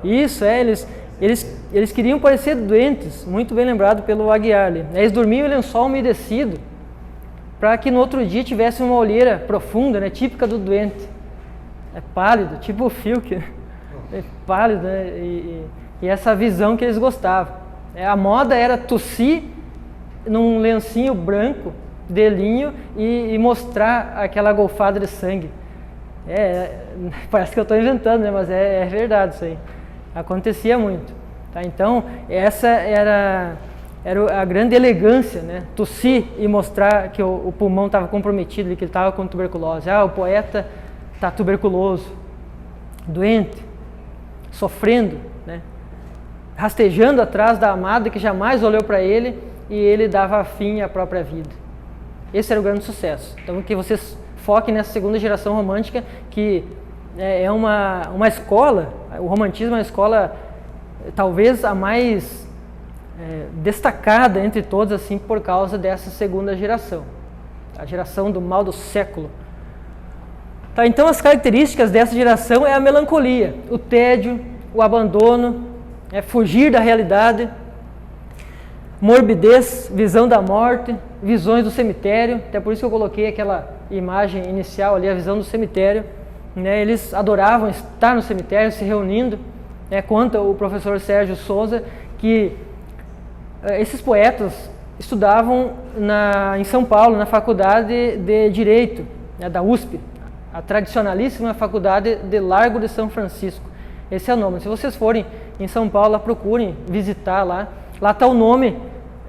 Isso, eles queriam parecer doentes, muito bem lembrado pelo Aguiar ali. Eles dormiam em lençol umedecido, para que no outro dia tivesse uma olheira profunda, né, típica do doente. Pálido, tipo o Filk, pálido, né, e essa visão que eles gostavam. A moda era tossir num lencinho branco de linho e mostrar aquela golfada de sangue. Parece que eu estou inventando, né, mas é verdade isso aí. Acontecia muito. Tá? Então, essa era a grande elegância, né? Tossir e mostrar que o pulmão estava comprometido, que ele estava com tuberculose. O poeta está tuberculoso, doente, sofrendo, né? Rastejando atrás da amada que jamais olhou para ele, e ele dava fim à própria vida. Esse era o grande sucesso. Então que vocês foquem nessa segunda geração romântica, que é uma escola, o romantismo é uma escola talvez a mais destacada entre todas, assim, por causa dessa segunda geração, a geração do mal do século. Tá, então as características dessa geração é a melancolia, o tédio, o abandono, fugir da realidade, morbidez, visão da morte, visões do cemitério, até por isso que eu coloquei aquela imagem inicial ali, a visão do cemitério, né? Eles adoravam estar no cemitério, se reunindo, conta o professor Sérgio Souza que esses poetas estudavam em São Paulo, na faculdade de Direito, da USP, a tradicionalíssima faculdade de Largo de São Francisco. Esse é o nome. Se vocês forem em São Paulo, procurem visitar lá. Lá está o nome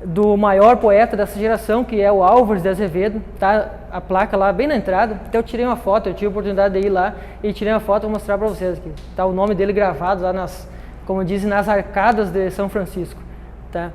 do maior poeta dessa geração, que é o Álvares de Azevedo. Está a placa lá bem na entrada. Até eu tirei uma foto, eu tive a oportunidade de ir lá e tirei uma foto, vou mostrar para vocês aqui. Está o nome dele gravado lá como dizem, nas arcadas de São Francisco. Tá?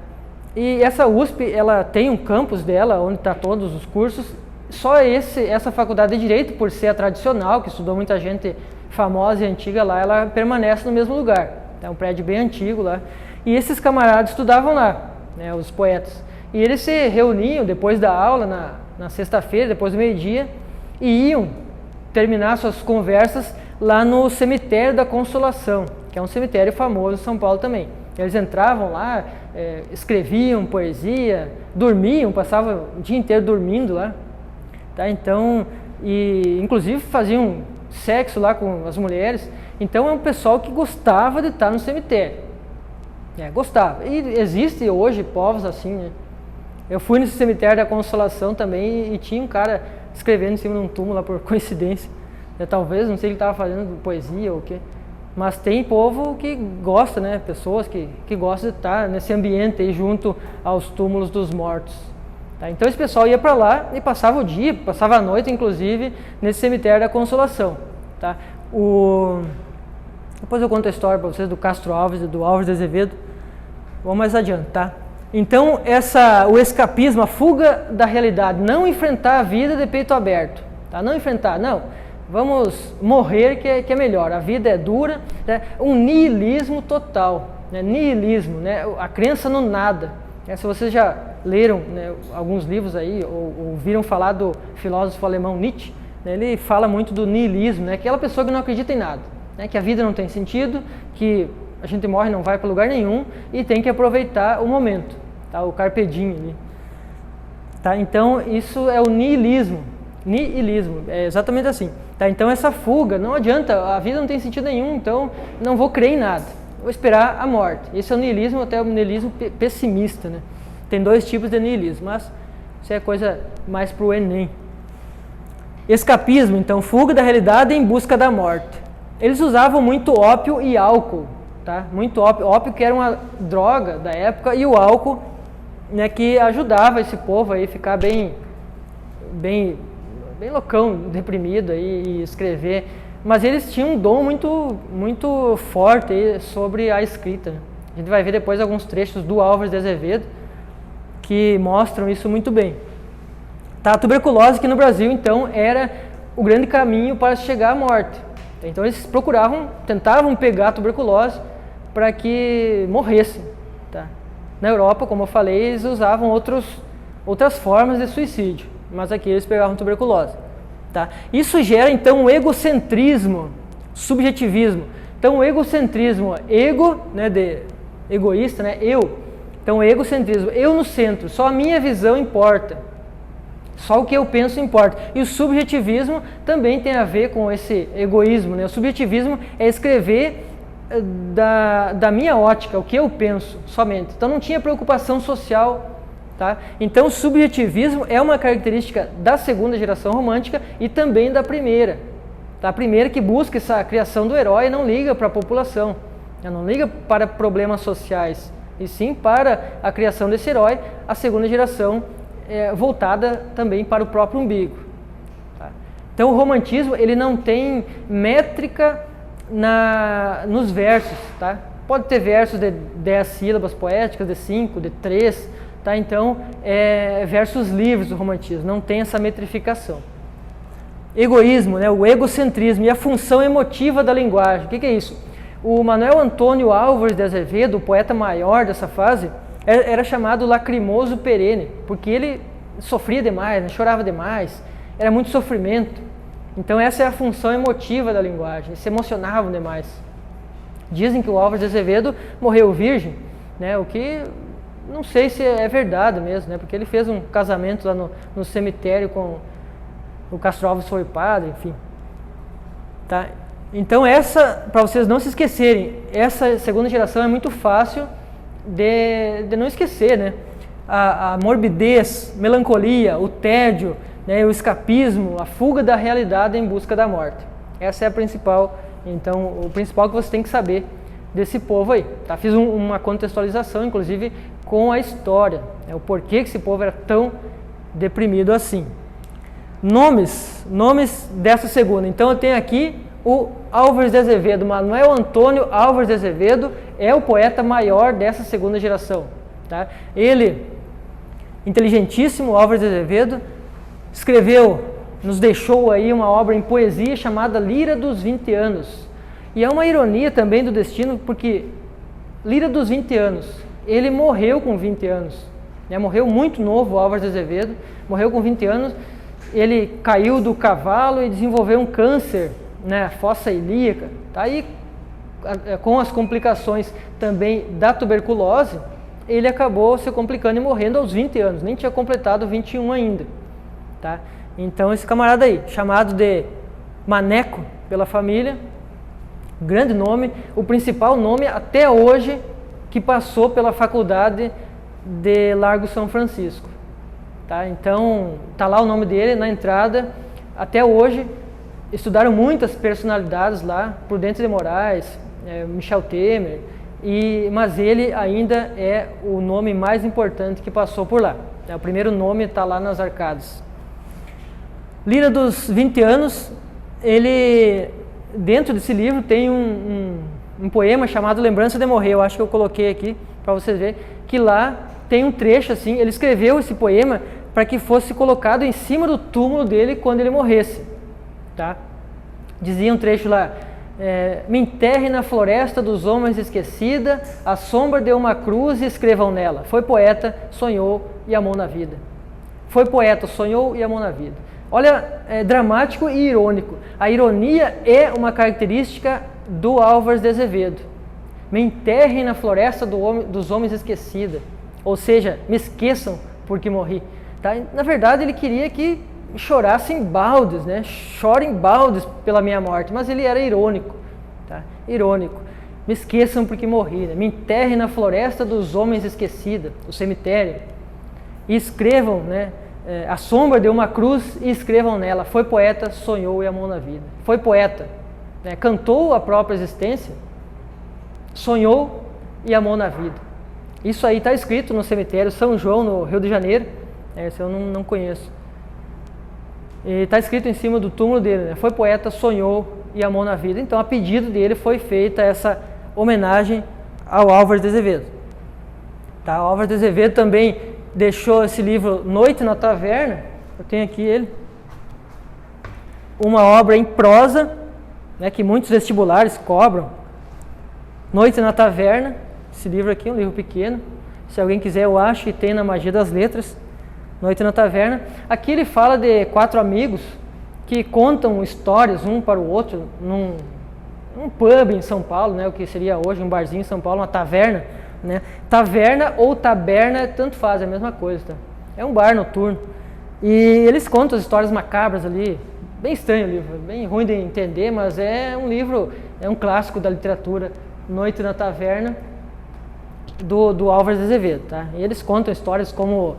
E essa USP, ela tem um campus dela, onde está todos os cursos. Só essa faculdade de Direito, por ser a tradicional, que estudou muita gente famosa e antiga lá, ela permanece no mesmo lugar. É um prédio bem antigo lá. E esses camaradas estudavam lá, os poetas. E eles se reuniam depois da aula, na sexta-feira, depois do meio-dia, e iam terminar suas conversas lá no Cemitério da Consolação, que é um cemitério famoso em São Paulo também. Eles entravam lá, escreviam poesia, dormiam, passavam o dia inteiro dormindo lá. Tá? Então, inclusive faziam sexo lá com as mulheres. Então é um pessoal que gostava de estar no cemitério. Gostava. E existe hoje povos assim, né? Eu fui nesse Cemitério da Consolação também e tinha um cara escrevendo em cima de um túmulo lá por coincidência. Talvez, não sei se ele estava fazendo poesia ou o quê. Mas tem povo que gosta, né? Pessoas que gostam de estar nesse ambiente aí junto aos túmulos dos mortos. Tá? Então esse pessoal ia para lá e passava o dia, passava a noite inclusive, nesse Cemitério da Consolação. Tá? Depois eu conto a história para vocês do Castro Alves e do Álvares de Azevedo. Vamos mais adiante, tá? Então o escapismo, a fuga da realidade, não enfrentar a vida de peito aberto. Tá? Não enfrentar, não. Vamos morrer que é melhor, a vida é dura, né? Um niilismo total, né? Niilismo, né? A crença no nada. Se vocês já leram, né, alguns livros aí, ou ouviram falar do filósofo alemão Nietzsche, né, ele fala muito do niilismo, né? Aquela pessoa que não acredita em nada, né? Que a vida não tem sentido, que a gente morre e não vai para lugar nenhum e tem que aproveitar o momento, tá? O carpe diem ali. Tá? Então isso é o niilismo, é exatamente assim. Tá? Então essa fuga, não adianta, a vida não tem sentido nenhum, então não vou crer em nada, vou esperar a morte. Esse é o niilismo, até o niilismo pessimista, né? Tem dois tipos de niilismo, mas isso é coisa mais para o Enem. Escapismo, então, fuga da realidade em busca da morte. Eles usavam muito ópio e álcool, tá? Muito ópio que era uma droga da época, e o álcool, né, que ajudava esse povo aí a ficar bem loucão, deprimido aí, e escrever. Mas eles tinham um dom muito forte aí sobre a escrita. A gente vai ver depois alguns trechos do Álvares de Azevedo que mostram isso muito bem. Tá? A tuberculose, que no Brasil então era o grande caminho para chegar à morte. Então eles tentavam pegar a tuberculose para que morressem. Tá? Na Europa, como eu falei, eles usavam outras formas de suicídio, mas aqui eles pegavam tuberculose. Tá? Isso gera então um egocentrismo, subjetivismo. Então o egocentrismo, ego, né, de egoísta, né, eu. Então o egocentrismo, eu no centro, só a minha visão importa. Só o que eu penso importa. E o subjetivismo também tem a ver com esse egoísmo, né? O subjetivismo é escrever da minha ótica, o que eu penso somente. Então não tinha preocupação social. Tá? Então o subjetivismo é uma característica da segunda geração romântica e também da primeira. Tá? A primeira que busca essa criação do herói não liga para a população, não liga para problemas sociais, e sim para a criação desse herói. A segunda geração é voltada também para o próprio umbigo. Tá? Então o romantismo ele não tem métrica nos versos. Tá? Pode ter versos de 10 sílabas poéticas, de 5, de 3, tá? Então versos livres do romantismo, não tem essa metrificação. Egoísmo, né? O egocentrismo e a função emotiva da linguagem. O que é isso? O Manuel Antônio Álvares de Azevedo, o poeta maior dessa fase, era chamado lacrimoso perene, porque ele sofria demais, né? Chorava demais, era muito sofrimento. Então essa é a função emotiva da linguagem, eles se emocionavam demais. Dizem que o Álvares de Azevedo morreu virgem, né? O que não sei se é verdade mesmo, né? Porque ele fez um casamento lá no cemitério com o Castro Alves, foi padre, enfim. Tá? Então para vocês não se esquecerem, essa segunda geração é muito fácil de não esquecer, né? A morbidez, melancolia, o tédio, né? O escapismo, a fuga da realidade em busca da morte. Essa é a principal, então, o principal que você tem que saber desse povo aí. Tá? Fiz uma contextualização, inclusive, com a história, né? O porquê que esse povo era tão deprimido assim. Nomes dessa segunda. Então eu tenho aqui o Álvares de Azevedo, Manuel Antônio Álvares de Azevedo é o poeta maior dessa segunda geração. Tá? Ele, inteligentíssimo, Álvares de Azevedo, nos deixou aí uma obra em poesia chamada Lira dos 20 Anos. E é uma ironia também do destino, porque Lira dos 20 Anos, ele morreu com 20 anos. Né? Morreu muito novo, Álvares de Azevedo, morreu com 20 anos. Ele caiu do cavalo e desenvolveu um câncer, né, fossa ilíaca. Tá? Aí, com as complicações também da tuberculose, ele acabou se complicando e morrendo aos 20 anos, nem tinha completado 21 ainda. Tá? Então esse camarada aí, chamado de Maneco pela família, grande nome, o principal nome até hoje que passou pela faculdade de Largo São Francisco. Tá? Então, tá lá o nome dele na entrada. Até hoje, estudaram muitas personalidades lá, Prudente de Moraes, Michel Temer, mas ele ainda é o nome mais importante que passou por lá. O primeiro nome está lá nas arcadas. Lira dos 20 Anos, ele, dentro desse livro, tem um poema chamado Lembrança de Morrer. Eu acho que eu coloquei aqui para vocês verem, que lá tem um trecho assim, ele escreveu esse poema para que fosse colocado em cima do túmulo dele quando ele morresse. Tá? Dizia um trecho lá, me enterre na floresta dos homens esquecida, à sombra de uma cruz e escrevam nela. Foi poeta, sonhou e amou na vida. Foi poeta, sonhou e amou na vida. Olha, é dramático e irônico. A ironia é uma característica do Álvares de Azevedo. Me enterrem na floresta dos homens esquecida. Ou seja, me esqueçam porque morri. Tá? Na verdade, ele queria que chorassem baldes, né? Chorem baldes pela minha morte, mas ele era irônico. Tá? Irônico. Me esqueçam porque morri. Né? Me enterrem na floresta dos homens esquecida, o cemitério. E escrevam, né? A sombra de uma cruz e escrevam nela. Foi poeta, sonhou e amou na vida. Foi poeta, né? Cantou a própria existência, sonhou e amou na vida. Isso aí está escrito no cemitério São João, no Rio de Janeiro. Esse eu não conheço. Está escrito em cima do túmulo dele, né? Foi poeta, sonhou e amou na vida. Então, a pedido dele foi feita essa homenagem ao Álvares de Azevedo. Tá? O Álvares de Azevedo também deixou esse livro Noite na Taverna. Eu tenho aqui ele. Uma obra em prosa, né, que muitos vestibulares cobram. Noite na Taverna. Esse livro aqui é um livro pequeno. Se alguém quiser, eu acho que tem na Magia das Letras. Noite na Taverna. Aqui ele fala de 4 amigos que contam histórias um para o outro num pub em São Paulo, né, o que seria hoje um barzinho em São Paulo, uma taverna. Né? Taverna ou taberna, tanto faz, é a mesma coisa. Tá? É um bar noturno. E eles contam as histórias macabras ali. Bem estranho o livro, bem ruim de entender, mas é um livro, é um clássico da literatura. Noite na Taverna, do Álvares de Azevedo. Tá? E eles contam histórias como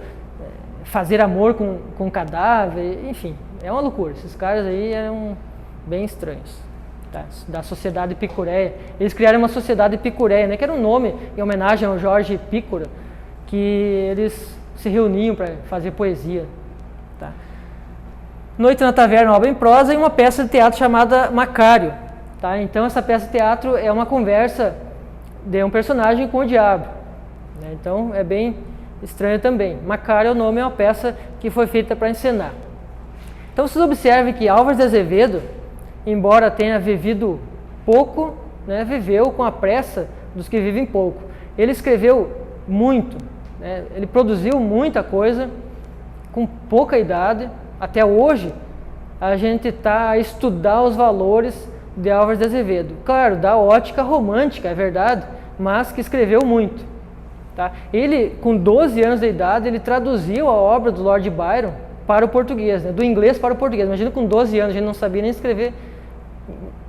fazer amor com cadáver, enfim, é uma loucura. Esses caras aí eram bem estranhos. Tá? Da sociedade epicureia. Eles criaram uma sociedade epicureia, né? Que era um nome em homenagem ao Jorge Epícoro, que eles se reuniam para fazer poesia. Tá? Noite na Taverna, obra em prosa, e uma peça de teatro chamada Macário. Tá? Então essa peça de teatro é uma conversa de um personagem com o diabo. Né? Então é bem estranho também. Macário é o nome, é uma peça que foi feita para encenar. Então vocês observem que Álvares de Azevedo, embora tenha vivido pouco, né, viveu com a pressa dos que vivem pouco. Ele escreveu muito, né, ele produziu muita coisa com pouca idade. Até hoje, a gente está a estudar os valores de Álvares de Azevedo. Claro, da ótica romântica, é verdade, mas que escreveu muito. Tá? Ele, com 12 anos de idade, ele traduziu a obra do Lord Byron para o português, né? Do inglês para o português. Imagina, com 12 anos, a gente não sabia nem escrever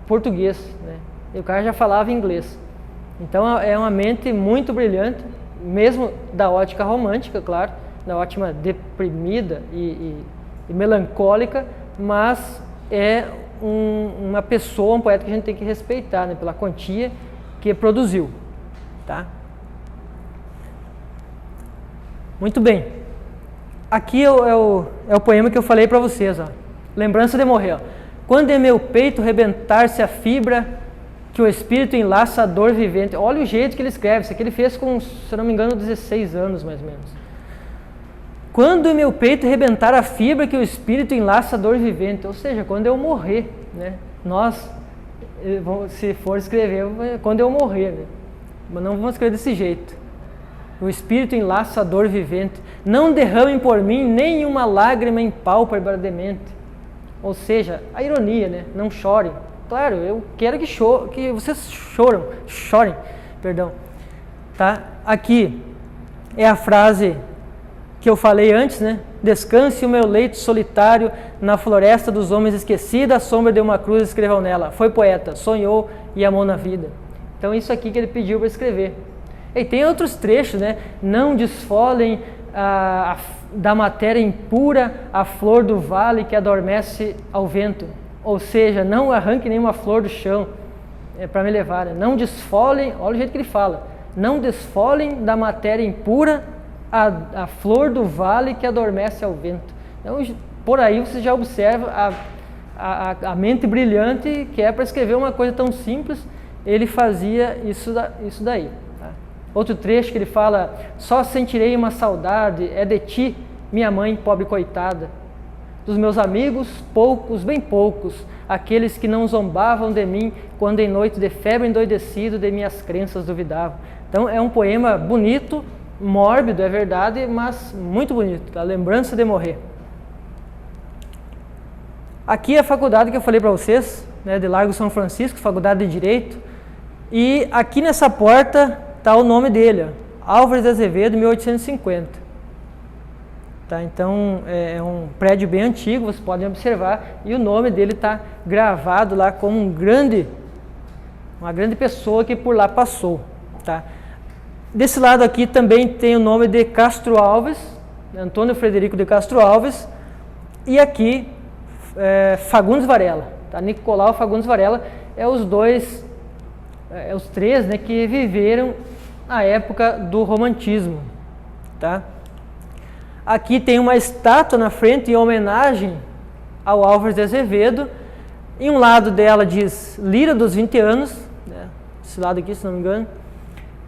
português, né? E o cara já falava inglês. Então é uma mente muito brilhante, mesmo da ótica romântica, claro, da ótica deprimida e melancólica, mas é uma pessoa, um poeta que a gente tem que respeitar, né? Pela quantia que produziu. Tá? Muito bem. Aqui é o poema que eu falei para vocês. Ó. Lembrança de morrer. Ó. Quando em meu peito rebentar-se a fibra que o espírito enlaça a dor vivente. Olha o jeito que ele escreve. Isso aqui ele fez com, se eu não me engano, 16 anos mais ou menos. Quando em meu peito rebentar a fibra que o espírito enlaça a dor vivente. Ou seja, quando eu morrer. Né? Nós, se for escrever, quando eu morrer. Né? Mas não vamos escrever desse jeito. O espírito enlaça a dor vivente. Não derramem por mim nenhuma lágrima em pálpebra demente. Ou seja, a ironia, né? Não chorem. Claro, eu quero que vocês chorem. Perdão. Tá? Aqui é a frase que eu falei antes, né? Descanse o meu leito solitário na floresta dos homens esquecida, a sombra de uma cruz escrevam nela. Foi poeta, sonhou e amou na vida. Então isso aqui que ele pediu para escrever. E tem outros trechos, né? Não desfolem da matéria impura a flor do vale que adormece ao vento. Ou seja, não arranque nenhuma flor do chão para me levar. Né? Não desfolem, olha o jeito que ele fala. Não desfolem da matéria impura a flor do vale que adormece ao vento. Então, por aí você já observa a mente brilhante que é para escrever uma coisa tão simples. Ele fazia isso daí. Outro trecho que ele fala, só sentirei uma saudade, é de ti, minha mãe, pobre coitada. Dos meus amigos, poucos, bem poucos, aqueles que não zombavam de mim, quando em noite de febre endoidecido de minhas crenças duvidavam. Então é um poema bonito, mórbido, é verdade, mas muito bonito, a lembrança de morrer. Aqui é a faculdade que eu falei para vocês, né, de Largo São Francisco, faculdade de Direito, e aqui nessa porta está o nome dele, ó, Álvares de Azevedo, 1850. Tá, então é um prédio bem antigo, vocês podem observar, e o nome dele está gravado lá como uma grande pessoa que por lá passou. Tá? Desse lado aqui também tem o nome de Castro Alves, Antônio Frederico de Castro Alves, e aqui Fagundes Varela. Tá? Nicolau Fagundes Varela os três, né, que viveram a época do romantismo. Tá? Aqui tem uma estátua na frente em homenagem ao Álvares de Azevedo. Em um lado dela diz Lira dos 20 anos, né? Esse lado aqui, se não me engano.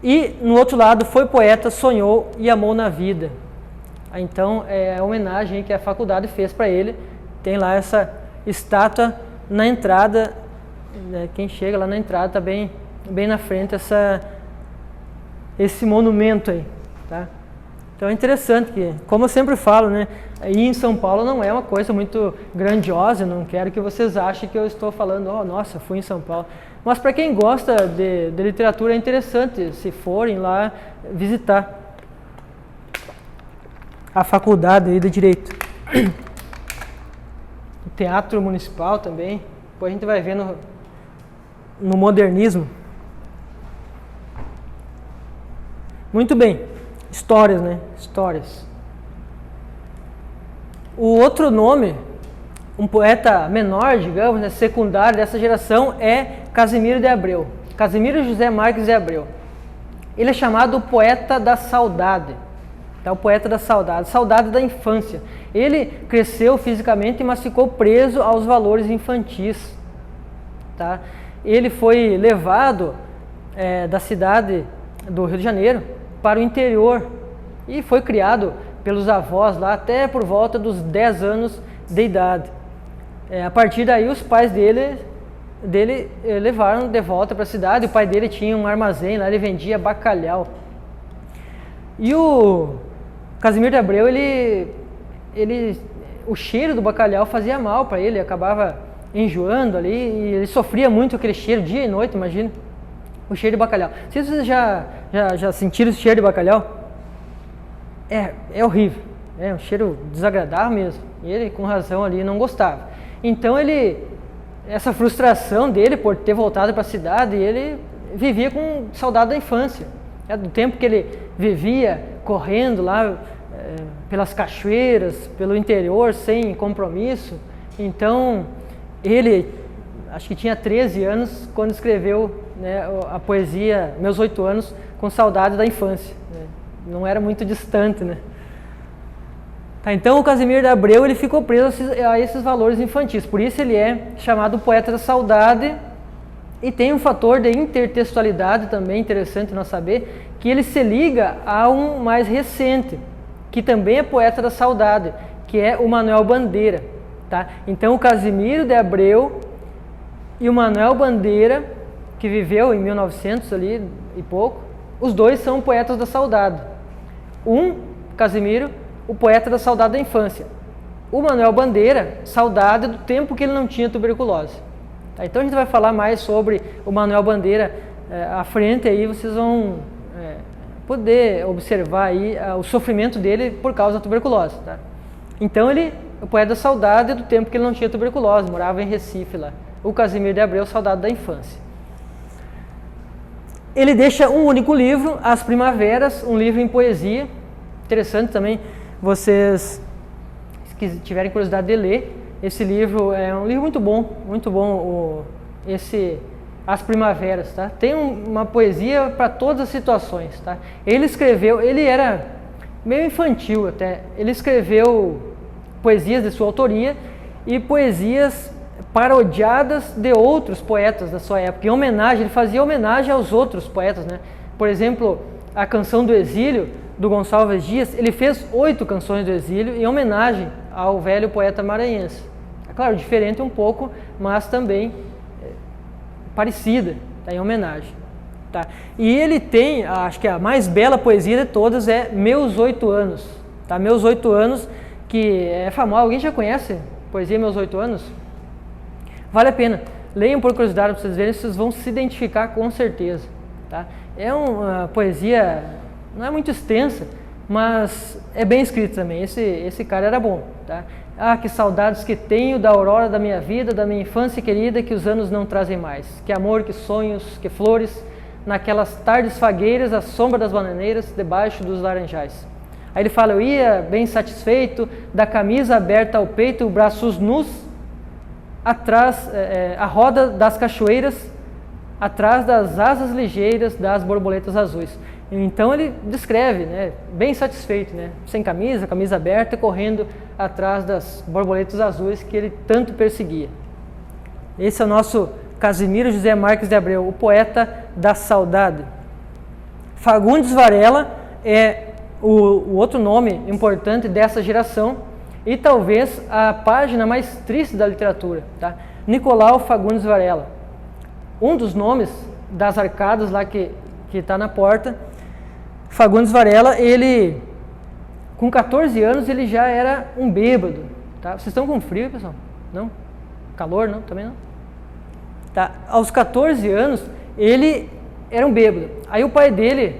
E no outro lado, foi poeta, sonhou e amou na vida. Então é a homenagem que a faculdade fez para ele. Tem lá essa estátua na entrada, né? Quem chega lá na entrada está bem na frente esse monumento aí. Tá? Então é interessante que, como eu sempre falo, né, ir em São Paulo não é uma coisa muito grandiosa, não quero que vocês achem que eu estou falando, nossa, fui em São Paulo. Mas para quem gosta de literatura é interessante, se forem lá, visitar a faculdade de Direito. O Teatro Municipal também, depois a gente vai ver no modernismo. Muito bem. Histórias, né? Histórias. O outro nome, um poeta menor, digamos, né, secundário dessa geração, é Casimiro de Abreu. Casimiro José Marques de Abreu. Ele é chamado o poeta da saudade. Tá? O poeta da saudade. Saudade da infância. Ele cresceu fisicamente, mas ficou preso aos valores infantis. Tá? Ele foi levado da cidade do Rio de Janeiro para o interior e foi criado pelos avós lá até por volta dos 10 anos de idade. A partir daí os pais dele levaram de volta para a cidade. O pai dele tinha um armazém lá, ele vendia bacalhau. E o Casimiro de Abreu, o cheiro do bacalhau fazia mal para ele, acabava enjoando ali, e ele sofria muito aquele cheiro dia e noite, imagina, o cheiro de bacalhau. Não sei se vocês já sentiram esse cheiro de bacalhau. É horrível, é um cheiro desagradável mesmo, e ele com razão ali não gostava. Então essa frustração dele por ter voltado para a cidade, ele vivia com saudade da infância, do tempo que ele vivia correndo lá pelas cachoeiras, pelo interior, sem compromisso. Então, ele, acho que tinha 13 anos, quando escreveu, né, a poesia Meus 8 Anos, com saudade da infância. Né? Não era muito distante, né? Tá, então, o Casimiro de Abreu ele ficou preso a esses valores infantis, por isso ele é chamado poeta da saudade, e tem um fator de intertextualidade também interessante nós saber, que ele se liga a um mais recente, que também é poeta da saudade, que é o Manuel Bandeira. Tá? Então, o Casimiro de Abreu e o Manuel Bandeira, que viveu em 1900 ali e pouco, os dois são poetas da saudade. Casimiro, o poeta da saudade da infância. O Manuel Bandeira, saudade do tempo que ele não tinha tuberculose. Tá? Então, a gente vai falar mais sobre o Manuel Bandeira à frente, aí vocês vão poder observar aí o sofrimento dele por causa da tuberculose. Tá? Então, o poeta da saudade do tempo que ele não tinha tuberculose, morava em Recife lá. O Casimiro de Abreu, saudade da infância. Ele deixa um único livro, As Primaveras, um livro em poesia. Interessante também, vocês que tiverem curiosidade de ler, esse livro é um livro muito bom, As Primaveras, tá? Tem uma poesia para todas as situações, tá? Ele era meio infantil até, ele escreveu poesias de sua autoria e poesias parodiadas de outros poetas da sua época, em homenagem, ele fazia homenagem aos outros poetas, né? Por exemplo, a Canção do Exílio, do Gonçalves Dias, ele fez 8 canções do exílio em homenagem ao velho poeta maranhense. É claro, diferente um pouco, mas também parecida, tá, em homenagem. Tá? E ele tem, acho que a mais bela poesia de todas é Meus 8 Anos. Tá? Meus 8 Anos, que é famosa. Alguém já conhece a poesia Meus 8 Anos? Vale a pena. Leiam por curiosidade para vocês verem, vocês vão se identificar com certeza. Tá? É uma poesia, não é muito extensa, mas é bem escrito também. Esse cara era bom. Tá? Ah, que saudades que tenho da aurora da minha vida, da minha infância querida, que os anos não trazem mais. Que amor, que sonhos, que flores, naquelas tardes fagueiras, à sombra das bananeiras, debaixo dos laranjais. Aí ele fala, eu ia bem satisfeito, da camisa aberta ao peito, braços nus, atrás, a roda das cachoeiras, atrás das asas ligeiras das borboletas azuis. Então ele descreve, né, bem satisfeito, né, sem camisa, camisa aberta, correndo atrás das borboletas azuis que ele tanto perseguia. Esse é o nosso Casimiro José Marques de Abreu, o poeta da saudade. Fagundes Varela é o outro nome importante dessa geração e talvez a página mais triste da literatura. Tá? Nicolau Fagundes Varela. Um dos nomes das arcadas lá que está na porta, Fagundes Varela, ele com 14 anos ele já era um bêbado. Tá? Vocês estão com frio, pessoal? Não? Calor? Não? Também não? Tá? Aos 14 anos ele era um bêbado. Aí o pai dele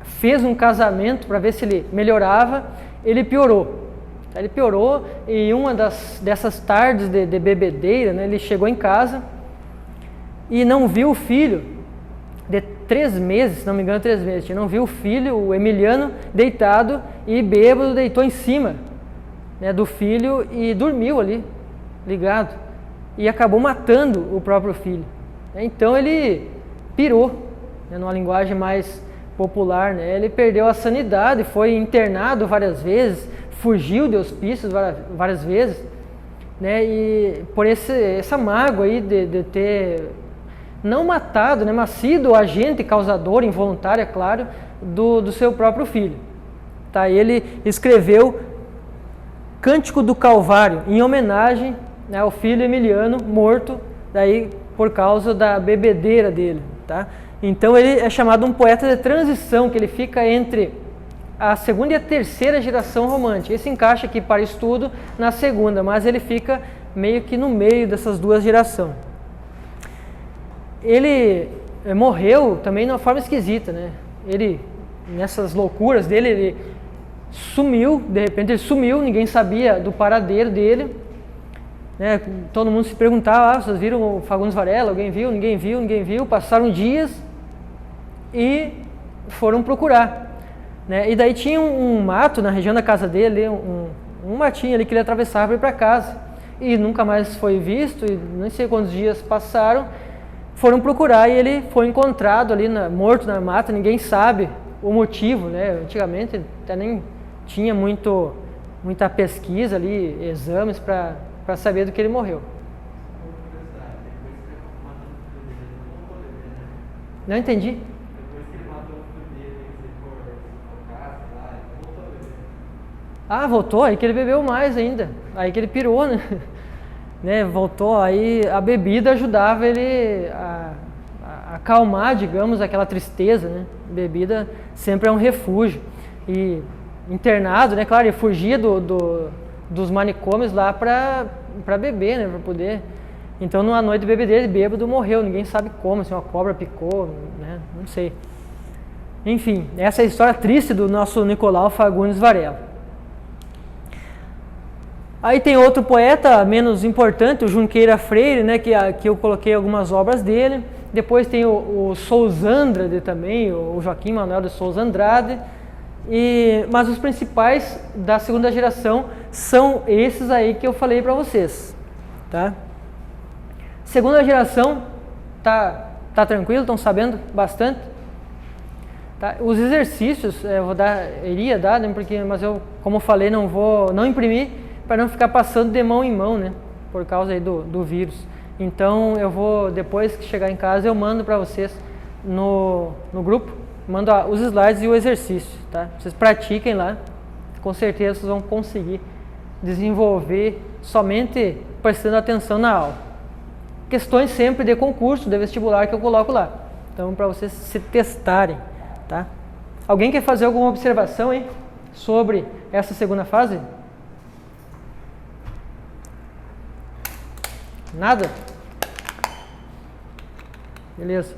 fez um casamento para ver se ele melhorava, ele piorou. Ele piorou e uma dessas tardes de bebedeira, né, ele chegou em casa e não viu o filho de 3 meses, se não me engano 3 meses, não viu o filho, o Emiliano, deitado e bêbado, deitou em cima, né, do filho e dormiu ali, ligado, e acabou matando o próprio filho. Então ele pirou, né, numa linguagem mais popular, né, ele perdeu a sanidade, foi internado várias vezes, fugiu de hospícios várias vezes, né, e por essa mágoa aí de ter não matado, né, mas sido o agente causador involuntário, é claro, do seu próprio filho. Tá? Ele escreveu Cântico do Calvário, em homenagem, né, ao filho Emiliano, morto daí por causa da bebedeira dele. Tá? Então ele é chamado um poeta de transição, que ele fica entre a segunda e a terceira geração romântica. Esse encaixa aqui para estudo na segunda, mas ele fica meio que no meio dessas duas gerações. Ele morreu também de uma forma esquisita, né? Ele, nessas loucuras dele, ele sumiu, de repente ele sumiu, ninguém sabia do paradeiro dele, né? Todo mundo se perguntava, vocês viram o Fagundes Varela? Alguém viu? Ninguém viu, ninguém viu. Passaram dias e foram procurar, né? E daí tinha um mato na região da casa dele, um matinho ali que ele atravessava para ir para casa, e nunca mais foi visto, e não sei quantos dias passaram, foram procurar e ele foi encontrado ali morto na mata. Ninguém sabe o motivo, né? Antigamente até nem tinha muita pesquisa ali, exames para saber do que ele morreu. Não entendi. Ah, voltou, aí que ele bebeu mais ainda, aí que ele pirou, né? Voltou, aí a bebida ajudava ele a acalmar, digamos, aquela tristeza, né? A bebida sempre é um refúgio. E internado, né? Claro, ele fugia dos manicômios lá para beber, né? Para poder. Então, numa noite de bebedeira, ele bêbado morreu, ninguém sabe como, se uma cobra picou, né? Não sei. Enfim, essa é a história triste do nosso Nicolau Fagundes Varela. Aí tem outro poeta menos importante, o Junqueira Freire, né, que eu coloquei algumas obras dele. Depois tem o Souza Andrade também, o Joaquim Manuel de Souza Andrade. Mas os principais da segunda geração são esses aí que eu falei para vocês, tá? Segunda geração, tá tranquilo? Estão sabendo bastante? Tá? Os exercícios eu iria dar, né, mas eu, como eu falei, não imprimir, para não ficar passando de mão em mão, né? Por causa aí do vírus. Então eu vou, depois que chegar em casa, eu mando para vocês no grupo, mando os slides e o exercício, tá? Vocês pratiquem lá, com certeza vocês vão conseguir desenvolver somente prestando atenção na aula. Questões sempre de concurso, de vestibular que eu coloco lá. Então, para vocês se testarem, tá? Alguém quer fazer alguma observação aí sobre essa segunda fase? Nada? Beleza.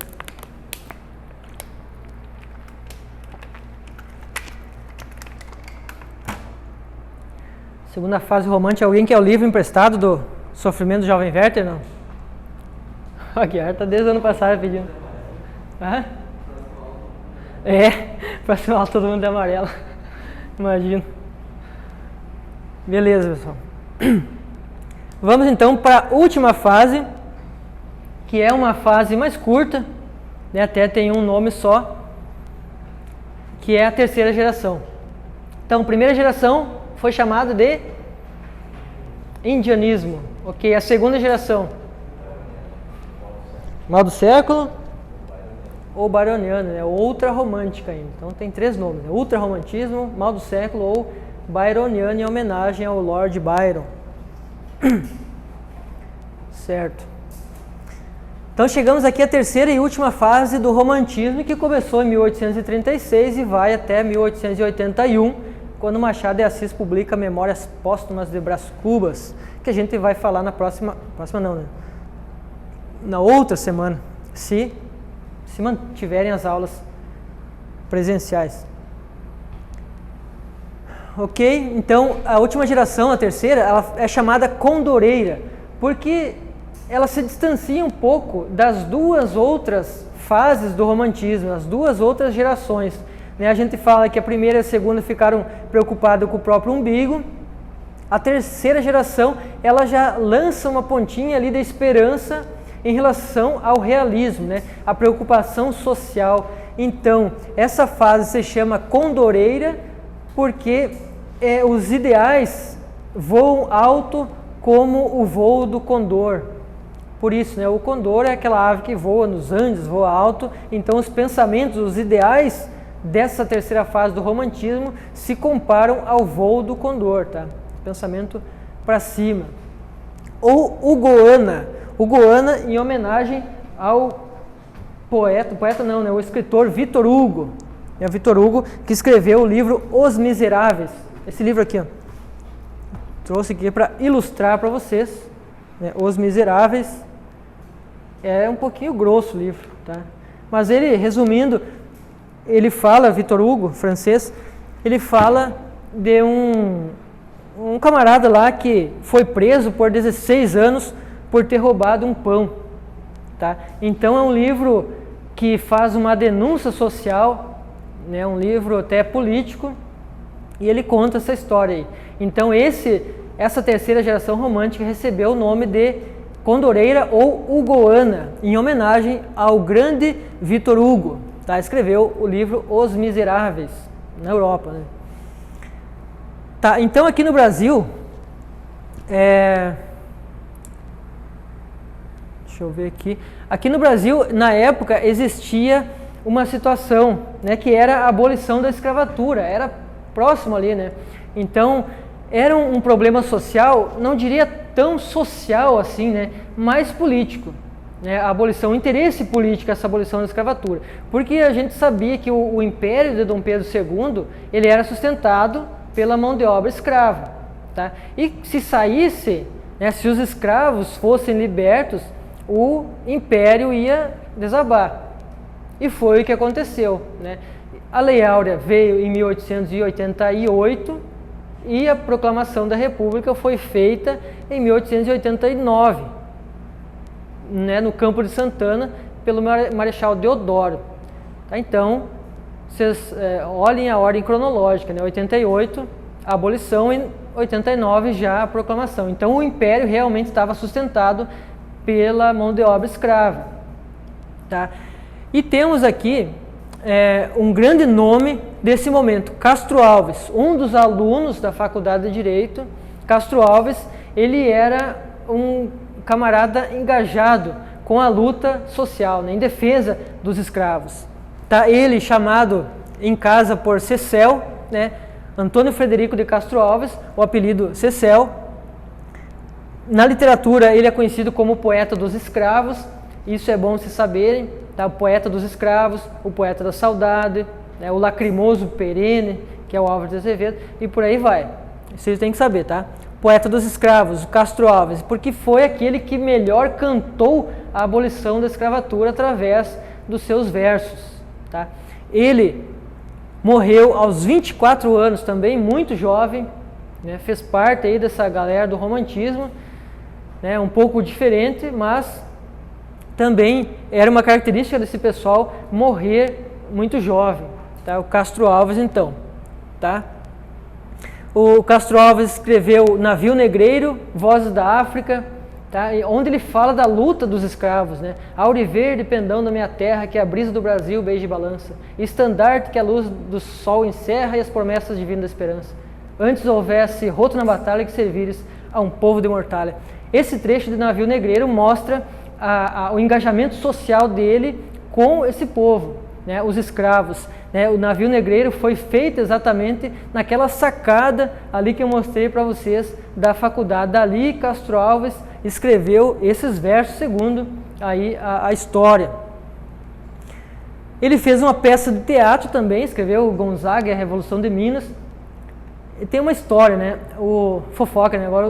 Segunda fase romântica. Alguém quer o livro emprestado do Sofrimento do Jovem Werther? Não? O Aguiar está desde o ano passado pedindo. Hã? Próxima aula todo mundo é amarelo. Imagino. Beleza, pessoal. Vamos então para a última fase, que é uma fase mais curta, né? Até tem um nome só, que é a terceira geração. Então, a primeira geração foi chamada de indianismo, ok? A segunda geração, mal do século ou byroniano, né? Outra romântica ainda. Então tem três nomes, né? Ultra-romantismo, mal do século ou byroniano, em homenagem ao Lord Byron. Certo. Então chegamos aqui à terceira e última fase do romantismo, que começou em 1836 e vai até 1881, quando Machado de Assis publica Memórias Póstumas de Brás Cubas, que a gente vai falar na próxima não, né? Na outra semana, se mantiverem as aulas presenciais. Ok? Então, a última geração, a terceira, ela é chamada condoreira, porque ela se distancia um pouco das duas outras fases do romantismo, as duas outras gerações. A gente fala que a primeira e a segunda ficaram preocupadas com o próprio umbigo. A terceira geração, ela já lança uma pontinha ali da esperança em relação ao realismo, né? A preocupação social. Então, essa fase se chama condoreira porque os ideais voam alto como o voo do condor. Por isso, né, o condor é aquela ave que voa nos Andes, voa alto. Então, os pensamentos, os ideais dessa terceira fase do romantismo se comparam ao voo do condor, tá? Pensamento para cima. Ou o Goana em homenagem ao o escritor Victor Hugo. É o Victor Hugo que escreveu o livro Os Miseráveis. Esse livro aqui, ó. Trouxe aqui para ilustrar para vocês. né? Os Miseráveis. É um pouquinho grosso o livro, tá? Mas ele, resumindo, ele fala, Victor Hugo, francês, ele fala de um camarada lá que foi preso por 16 anos por ter roubado um pão, tá? Então é um livro que faz uma denúncia social, né? Um livro até político, e ele conta essa história aí. Então essa terceira geração romântica recebeu o nome de Condoreira ou Hugoana, em homenagem ao grande Victor Hugo, tá? Escreveu o livro Os Miseráveis, na Europa, né? Tá, então aqui no Brasil, deixa eu ver aqui no Brasil, na época, existia uma situação, né, que era a abolição da escravatura, era próximo ali, né? Então, era um problema social, não diria tão social assim, né, mais político, né, a abolição, o interesse político, essa abolição da escravatura, porque a gente sabia que o império de Dom Pedro II, ele era sustentado pela mão de obra escrava, tá? E se saísse, né, se os escravos fossem libertos, o império ia desabar, e foi o que aconteceu, né? A Lei Áurea veio em 1888, e a proclamação da República foi feita em 1889, né, no Campo de Santana, pelo Marechal Deodoro. Tá? Então, vocês olhem a ordem cronológica, né? 88, a abolição, e 89 já a proclamação. Então, o Império realmente estava sustentado pela mão de obra escrava. Tá? E temos aqui um grande nome desse momento, Castro Alves, um dos alunos da Faculdade de Direito. Castro Alves, ele era um camarada engajado com a luta social, né, em defesa dos escravos. Tá? Ele, chamado em casa por Cecel, né, Antônio Frederico de Castro Alves, o apelido Cecel. Na literatura, ele é conhecido como o poeta dos escravos, isso é bom vocês saberem. Tá? O poeta dos escravos, o poeta da saudade, né? O lacrimoso perene, que é o Álvares de Azevedo, e por aí vai. Vocês têm que saber, tá? Poeta dos escravos, o Castro Alves, porque foi aquele que melhor cantou a abolição da escravatura através dos seus versos, tá? Ele morreu aos 24 anos também, muito jovem, né? Fez parte aí dessa galera do romantismo, né? Um pouco diferente, mas também era uma característica desse pessoal morrer muito jovem, tá? O Castro Alves, então, tá? O Castro Alves escreveu Navio Negreiro, Vozes da África, tá? Onde ele fala da luta dos escravos, né? Auriverde pendão da minha terra, que a brisa do Brasil beija e balança, estandarte que a luz do sol encerra e as promessas divinas da esperança. Antes houvesse roto na batalha que servires a um povo de mortalha. Esse trecho de Navio Negreiro mostra o engajamento social dele com esse povo, né, os escravos. Né, o Navio Negreiro foi feito exatamente naquela sacada ali que eu mostrei para vocês da faculdade. Dali Castro Alves escreveu esses versos segundo aí a história. Ele fez uma peça de teatro também, escreveu Gonzaga e a Revolução de Minas. E tem uma história, né? O fofoca, né? Agora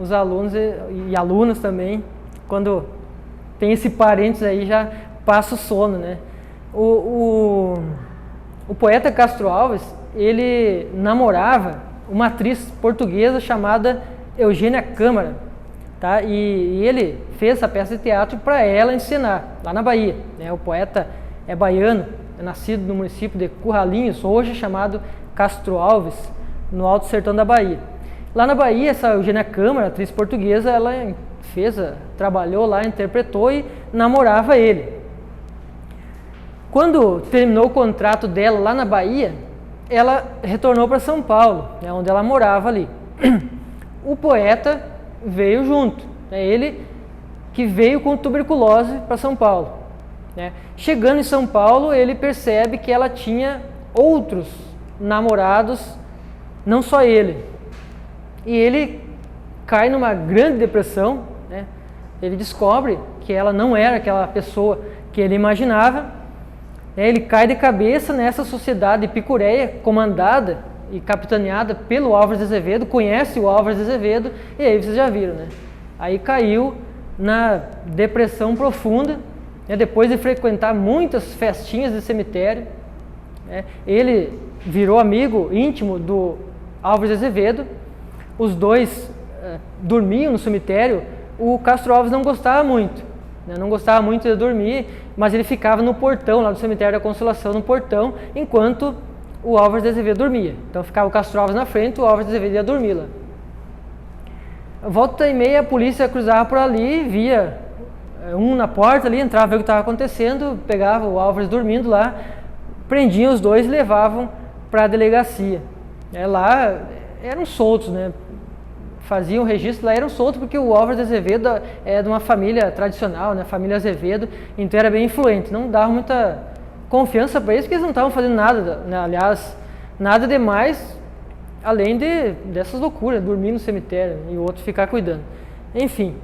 os alunos e alunas também, quando tem esse parênteses aí, já passa o sono, né? O poeta Castro Alves, ele namorava uma atriz portuguesa chamada Eugênia Câmara, tá? E ele fez essa peça de teatro para ela encenar, lá na Bahia, né? O poeta é baiano, é nascido no município de Curralinhos, hoje chamado Castro Alves, no Alto Sertão da Bahia. Lá na Bahia, essa Eugênia Câmara, atriz portuguesa, ela trabalhou lá, interpretou e namorava ele. Quando terminou o contrato dela lá na Bahia, ela retornou para São Paulo, né, onde ela morava ali. O poeta veio junto, né, ele que veio com tuberculose para São Paulo. Né. Chegando em São Paulo, ele percebe que ela tinha outros namorados, não só ele. E ele cai numa grande depressão, né. Ele descobre que ela não era aquela pessoa que ele imaginava. Ele cai de cabeça nessa sociedade epicureia, comandada e capitaneada pelo Álvares de Azevedo, conhece o Álvares de Azevedo, e aí vocês já viram, né? Aí caiu na depressão profunda, né, depois de frequentar muitas festinhas de cemitério. Né, ele virou amigo íntimo do Álvares de Azevedo, os dois dormiam no cemitério. O Castro Alves não gostava muito, né, não gostava muito de dormir, mas ele ficava no portão lá do cemitério da Consolação, no portão, enquanto o Álvares de Azevedo dormia. Então ficava o Castro Alves na frente, o Álvares de Azevedo ia dormir lá. Volta e meia a polícia cruzava por ali, via um na porta ali, entrava, ver o que estava acontecendo, pegava o Álvares dormindo lá, prendiam os dois e levavam para a delegacia. Lá eram soltos, né? Faziam o registro, lá eram soltos porque o Álvares de Azevedo é de uma família tradicional, né? Família Azevedo, então era bem influente, não dava muita confiança para eles, porque eles não estavam fazendo nada, né? Aliás, nada demais, além dessas loucuras, dormir no cemitério e o outro ficar cuidando. Enfim,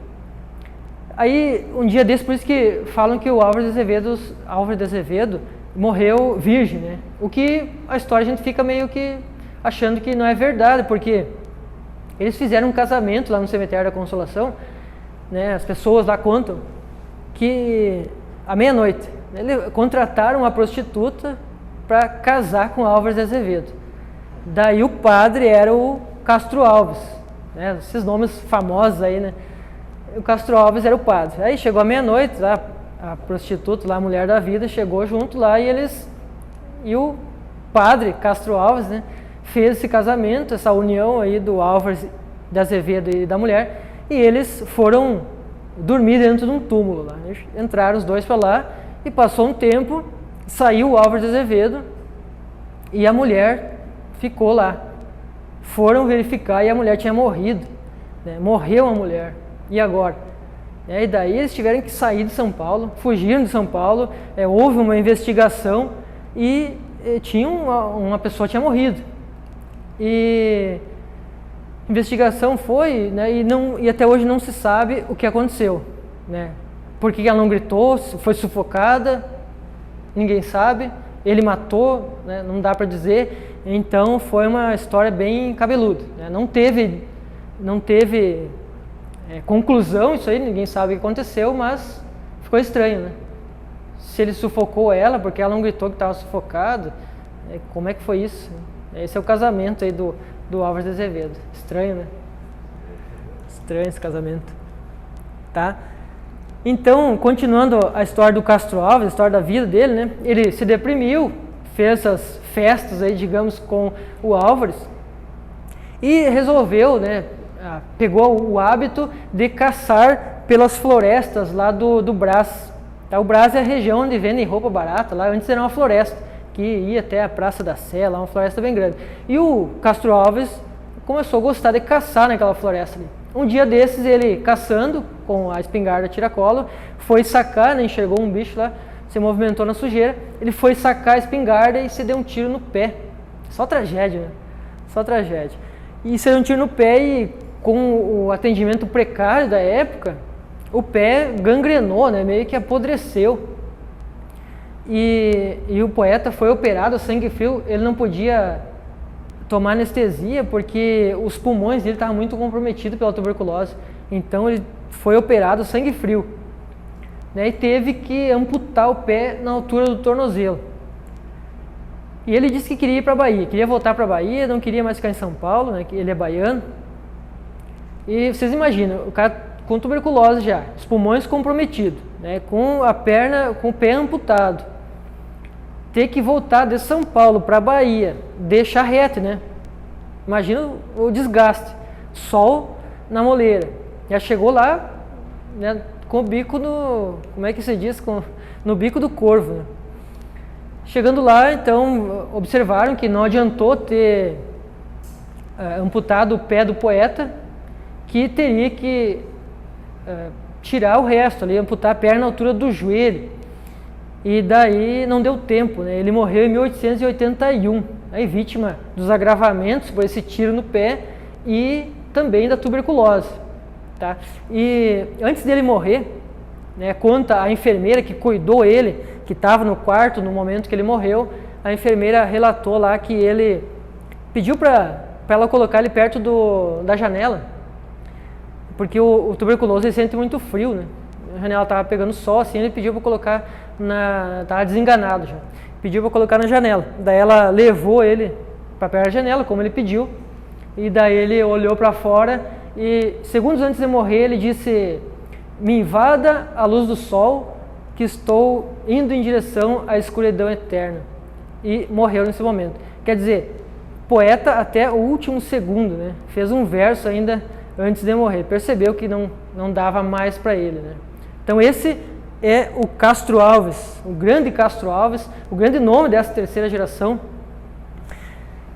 aí um dia desse, por isso que falam que o Álvares de Azevedo morreu virgem, né? O que a história a gente fica meio que achando que não é verdade, porque eles fizeram um casamento lá no cemitério da Consolação, né? As pessoas lá contam que à meia-noite eles contrataram uma prostituta para casar com Álvares de Azevedo. Daí o padre era o Castro Alves, né? Esses nomes famosos aí, né? O Castro Alves era o padre. Aí chegou à meia-noite, a prostituta, lá, a mulher da vida, chegou junto lá e o padre Castro Alves, né, fez esse casamento, essa união aí do Álvares de Azevedo e da mulher, e eles foram dormir dentro de um túmulo lá. Entraram os dois para lá e passou um tempo, saiu o Álvares de Azevedo e a mulher ficou lá. Foram verificar e a mulher tinha morrido, né? Morreu a mulher. E agora? E daí eles tiveram que sair de São Paulo, fugiram de São Paulo, houve uma investigação e uma pessoa tinha morrido. E a investigação foi, né, e até hoje não se sabe o que aconteceu, né? Por que ela não gritou, foi sufocada, ninguém sabe, ele matou, né, não dá para dizer. Então foi uma história bem cabeluda, né? Não teve conclusão, isso aí ninguém sabe o que aconteceu, mas ficou estranho, né? Se ele sufocou ela porque ela não gritou que estava sufocado, como é que foi isso? Esse é o casamento aí do Álvares de Azevedo. Estranho, né? Estranho esse casamento. Tá? Então, continuando a história do Castro Alves, a história da vida dele, né? Ele se deprimiu, fez essas festas aí, digamos, com o Álvares e resolveu, né? Pegou o hábito de caçar pelas florestas lá do Brás. Tá? O Brás é a região onde vendem roupa barata, lá antes era uma floresta, que ia até a Praça da Sé, lá uma floresta bem grande. E o Castro Alves começou a gostar de caçar naquela floresta ali. Um dia desses, ele caçando com a espingarda tiracolo, foi sacar, né, enxergou um bicho lá, se movimentou na sujeira, ele foi sacar a espingarda e se deu um tiro no pé. Só tragédia, né? Só tragédia. E se deu um tiro no pé e com o atendimento precário da época, o pé gangrenou, né, meio que apodreceu. E o poeta foi operado a sangue frio, ele não podia tomar anestesia porque os pulmões dele estavam muito comprometidos pela tuberculose. Então ele foi operado a sangue frio, né, e teve que amputar o pé na altura do tornozelo. E ele disse que queria ir para a Bahia, queria voltar para a Bahia, não queria mais ficar em São Paulo, né, que ele é baiano. E vocês imaginam, o cara com tuberculose já, os pulmões comprometidos, né, com a perna, com o pé amputado, ter que voltar de São Paulo para a Bahia, de charrete, né? Imagina o desgaste, sol na moleira. Já chegou lá, né, com o bico no, como é que se diz, no bico do corvo, né? Chegando lá, então, observaram que não adiantou ter amputado o pé do poeta, que teria que tirar o resto ali, amputar a perna na altura do joelho. E daí não deu tempo, né? Ele morreu em 1881, aí vítima dos agravamentos por esse tiro no pé e também da tuberculose. Tá? E antes dele morrer, né, conta a enfermeira que cuidou ele, que estava no quarto no momento que ele morreu, a enfermeira relatou lá que ele pediu para ela colocar ele perto da janela, porque o tuberculoso ele sente muito frio, né? A janela estava pegando sol, assim, ele pediu para colocar estava desenganado já, pediu para colocar na janela. Daí ela levou ele para perto da janela, como ele pediu, e daí ele olhou para fora e segundos antes de morrer ele disse: me invada a luz do sol, que estou indo em direção à escuridão eterna. E morreu nesse momento. Quer dizer, poeta até o último segundo, né? Fez um verso ainda antes de morrer. Percebeu que não dava mais para ele, né? Então esse é o Castro Alves, o grande Castro Alves, o grande nome dessa terceira geração,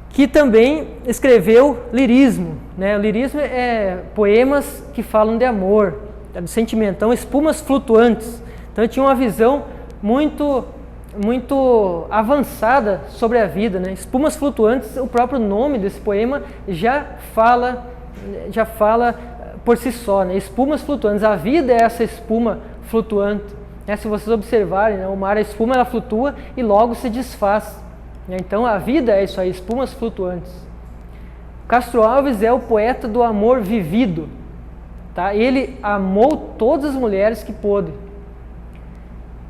que também escreveu lirismo, né? O lirismo é poemas que falam de amor, de sentimento, então espumas flutuantes. Então ele tinha uma visão muito avançada sobre a vida, né? Espumas flutuantes, o próprio nome desse poema já fala por si só, né? Espumas flutuantes, a vida é essa espuma flutuante, né? Se vocês observarem, né? O mar, a espuma ela flutua e logo se desfaz, né? Então a vida é isso aí, espumas flutuantes. Castro Alves é o poeta do amor vivido, tá? Ele amou todas as mulheres que pôde.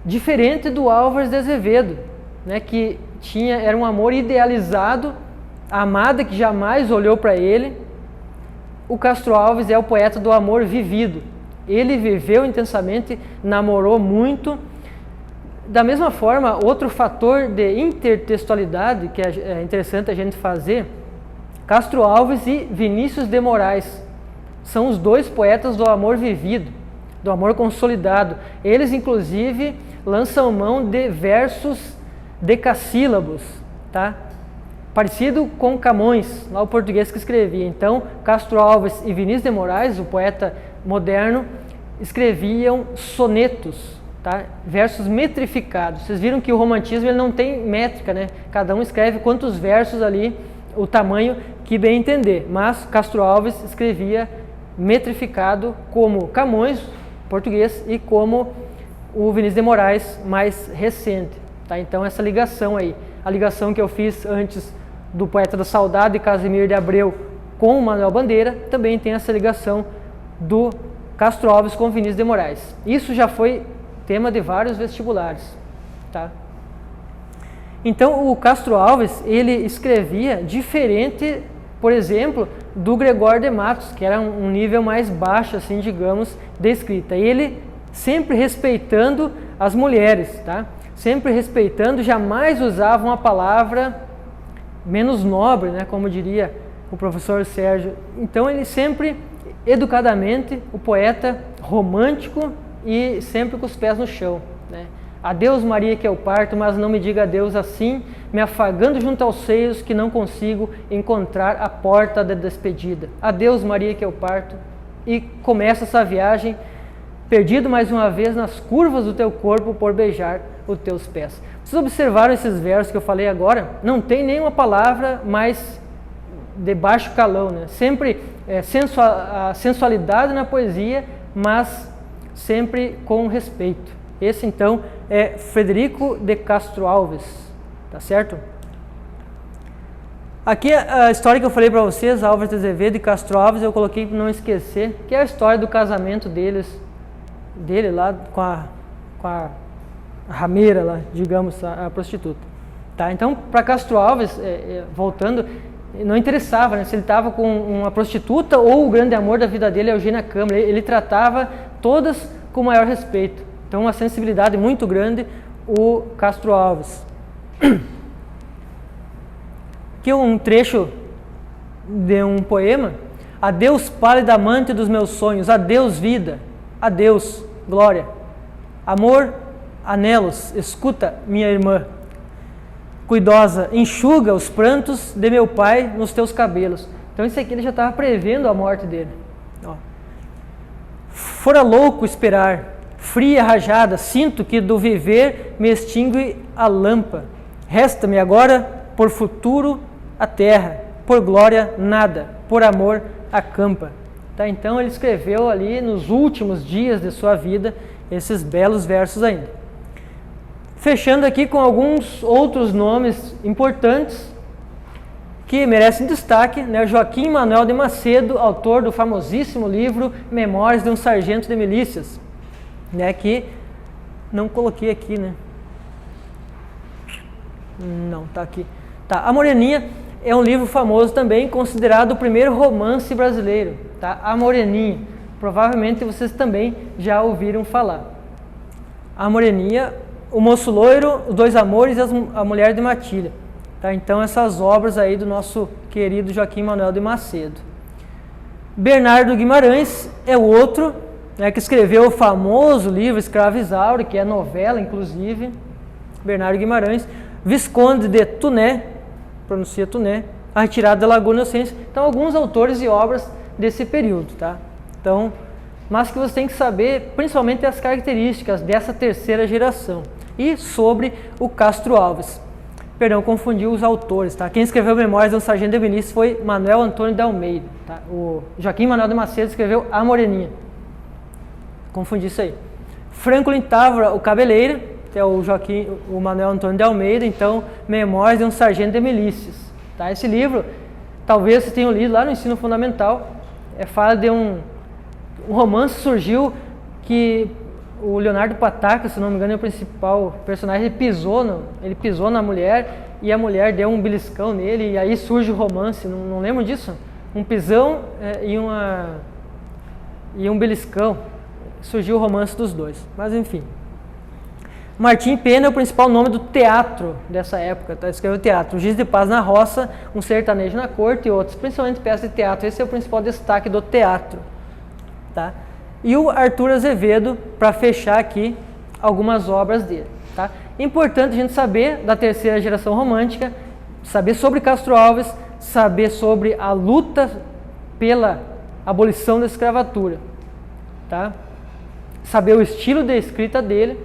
Diferente do Álvares de Azevedo, né, que era um amor idealizado, a amada que jamais olhou para ele. O Castro Alves é o poeta do amor vivido. Ele viveu intensamente, namorou muito. Da mesma forma, outro fator de intertextualidade que é interessante a gente fazer, Castro Alves e Vinícius de Moraes são os dois poetas do amor vivido, do amor consolidado. Eles, inclusive, lançam mão de versos decassílabos, tá? Parecido com Camões, lá o português que escrevia. Então, Castro Alves e Vinícius de Moraes, o poeta moderno, escreviam sonetos, tá? Versos metrificados. Vocês viram que o romantismo ele não tem métrica, né? Cada um escreve quantos versos ali, o tamanho que bem entender. Mas Castro Alves escrevia metrificado como Camões, português, e como o Vinícius de Moraes, mais recente, tá? Então essa ligação aí, a ligação que eu fiz antes do Poeta da Saudade, Casimiro de Abreu, com o Manuel Bandeira, também tem essa ligação do Castro Alves com Vinícius de Moraes. Isso já foi tema de vários vestibulares, tá? Então o Castro Alves, ele escrevia diferente, por exemplo, do Gregório de Matos, que era um nível mais baixo, assim, digamos, de escrita. Ele sempre respeitando as mulheres, tá? Sempre respeitando, jamais usava uma palavra menos nobre, né? Como diria o professor Sérgio. Então ele sempre, educadamente, o poeta romântico e sempre com os pés no chão, né? Adeus Maria que eu parto, mas não me diga adeus assim, me afagando junto aos seios que não consigo encontrar a porta da despedida. Adeus Maria que eu parto, e começa essa viagem perdido mais uma vez nas curvas do teu corpo por beijar os teus pés. Vocês observaram esses versos que eu falei agora? Não tem nenhuma palavra mais de baixo calão, né? Sempre a sensualidade na poesia, mas sempre com respeito. Esse então é Frederico de Castro Alves, tá certo? Aqui a história que eu falei para vocês, Álvares de Azevedo e Castro Alves, eu coloquei para não esquecer, que é a história do casamento dele lá com a rameira lá, digamos, a prostituta. Tá? Então, para Castro Alves, voltando, não interessava, né, se ele estava com uma prostituta ou o grande amor da vida dele, Eugênia Câmara. Ele tratava todas com o maior respeito. Então, uma sensibilidade muito grande, o Castro Alves. Aqui um trecho de um poema. Adeus, pálida amante dos meus sonhos, adeus, vida, adeus, glória. Amor, anelos, escuta, minha irmã. Cuidosa, enxuga os prantos de meu pai nos teus cabelos. Então isso aqui ele já estava prevendo a morte dele. Ó. Fora louco esperar, fria rajada, sinto que do viver me extingue a lâmpada. Resta-me agora, por futuro, a terra, por glória, nada, por amor, acampa. Tá? Então ele escreveu ali nos últimos dias de sua vida esses belos versos ainda. Fechando aqui com alguns outros nomes importantes que merecem destaque, né? Joaquim Manuel de Macedo, autor do famosíssimo livro Memórias de um Sargento de Milícias, né? Que não coloquei aqui, né? Não, tá aqui. Tá, A Moreninha é um livro famoso também, considerado o primeiro romance brasileiro, tá? A Moreninha. Provavelmente vocês também já ouviram falar. A Moreninha, O Moço Loiro, Os Dois Amores e A Mulher de Matilha. Tá? Então essas obras aí do nosso querido Joaquim Manuel de Macedo. Bernardo Guimarães é o outro, né, que escreveu o famoso livro Escravo Isauro, que é novela inclusive. Bernardo Guimarães. Visconde de Tuné, pronuncia Tuné, A Retirada da Lagoa Inocência. Então, alguns autores e obras desse período, tá? Então, mas que você tem que saber, principalmente as características dessa terceira geração. E sobre o Castro Alves. Perdão, confundi os autores, tá? Quem escreveu Memórias de um Sargento de Milícia foi Manuel Antônio de Almeida, tá? O Joaquim Manuel de Macedo escreveu A Moreninha. Confundi isso aí. Franklin Távora, o Cabeleira, que é o Manuel Antônio de Almeida, então, Memórias de um Sargento de Milícias. Tá? Esse livro, talvez vocês tenham lido lá no ensino fundamental, fala de um romance que surgiu que o Leonardo Pataca, se não me engano, é o principal personagem, ele pisou na mulher e a mulher deu um beliscão nele e aí surge o romance, não lembro disso? Um pisão e um beliscão, surgiu o romance dos dois, mas enfim. Martim Pena é o principal nome do teatro dessa época, tá? Escreveu teatro, Giz de Paz na Roça, Um Sertanejo na Corte e outros, principalmente peças de teatro. Esse é o principal destaque do teatro, tá? E o Arthur Azevedo, para fechar aqui algumas obras dele, tá? Importante a gente saber da terceira geração romântica, saber sobre Castro Alves, saber sobre a luta pela abolição da escravatura, tá? Saber o estilo de escrita dele,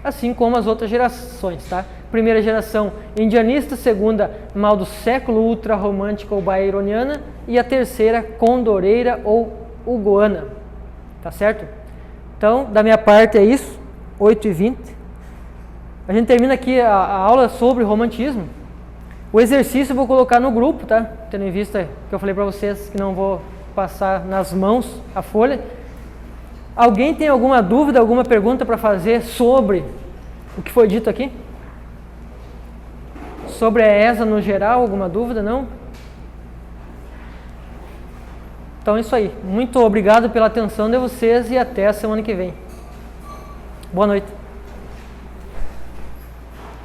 assim como as outras gerações, tá? Primeira geração indianista, segunda mal do século, ultra-romântica ou baironiana, e a terceira condoreira ou hugoana, tá certo? Então, da minha parte é isso, 8h20. A gente termina aqui a aula sobre romantismo. O exercício eu vou colocar no grupo, tá? Tendo em vista que eu falei para vocês que não vou passar nas mãos a folha. Alguém tem alguma dúvida, alguma pergunta para fazer sobre o que foi dito aqui? Sobre a ESA no geral, alguma dúvida? Não? Então é isso aí. Muito obrigado pela atenção de vocês e até a semana que vem. Boa noite.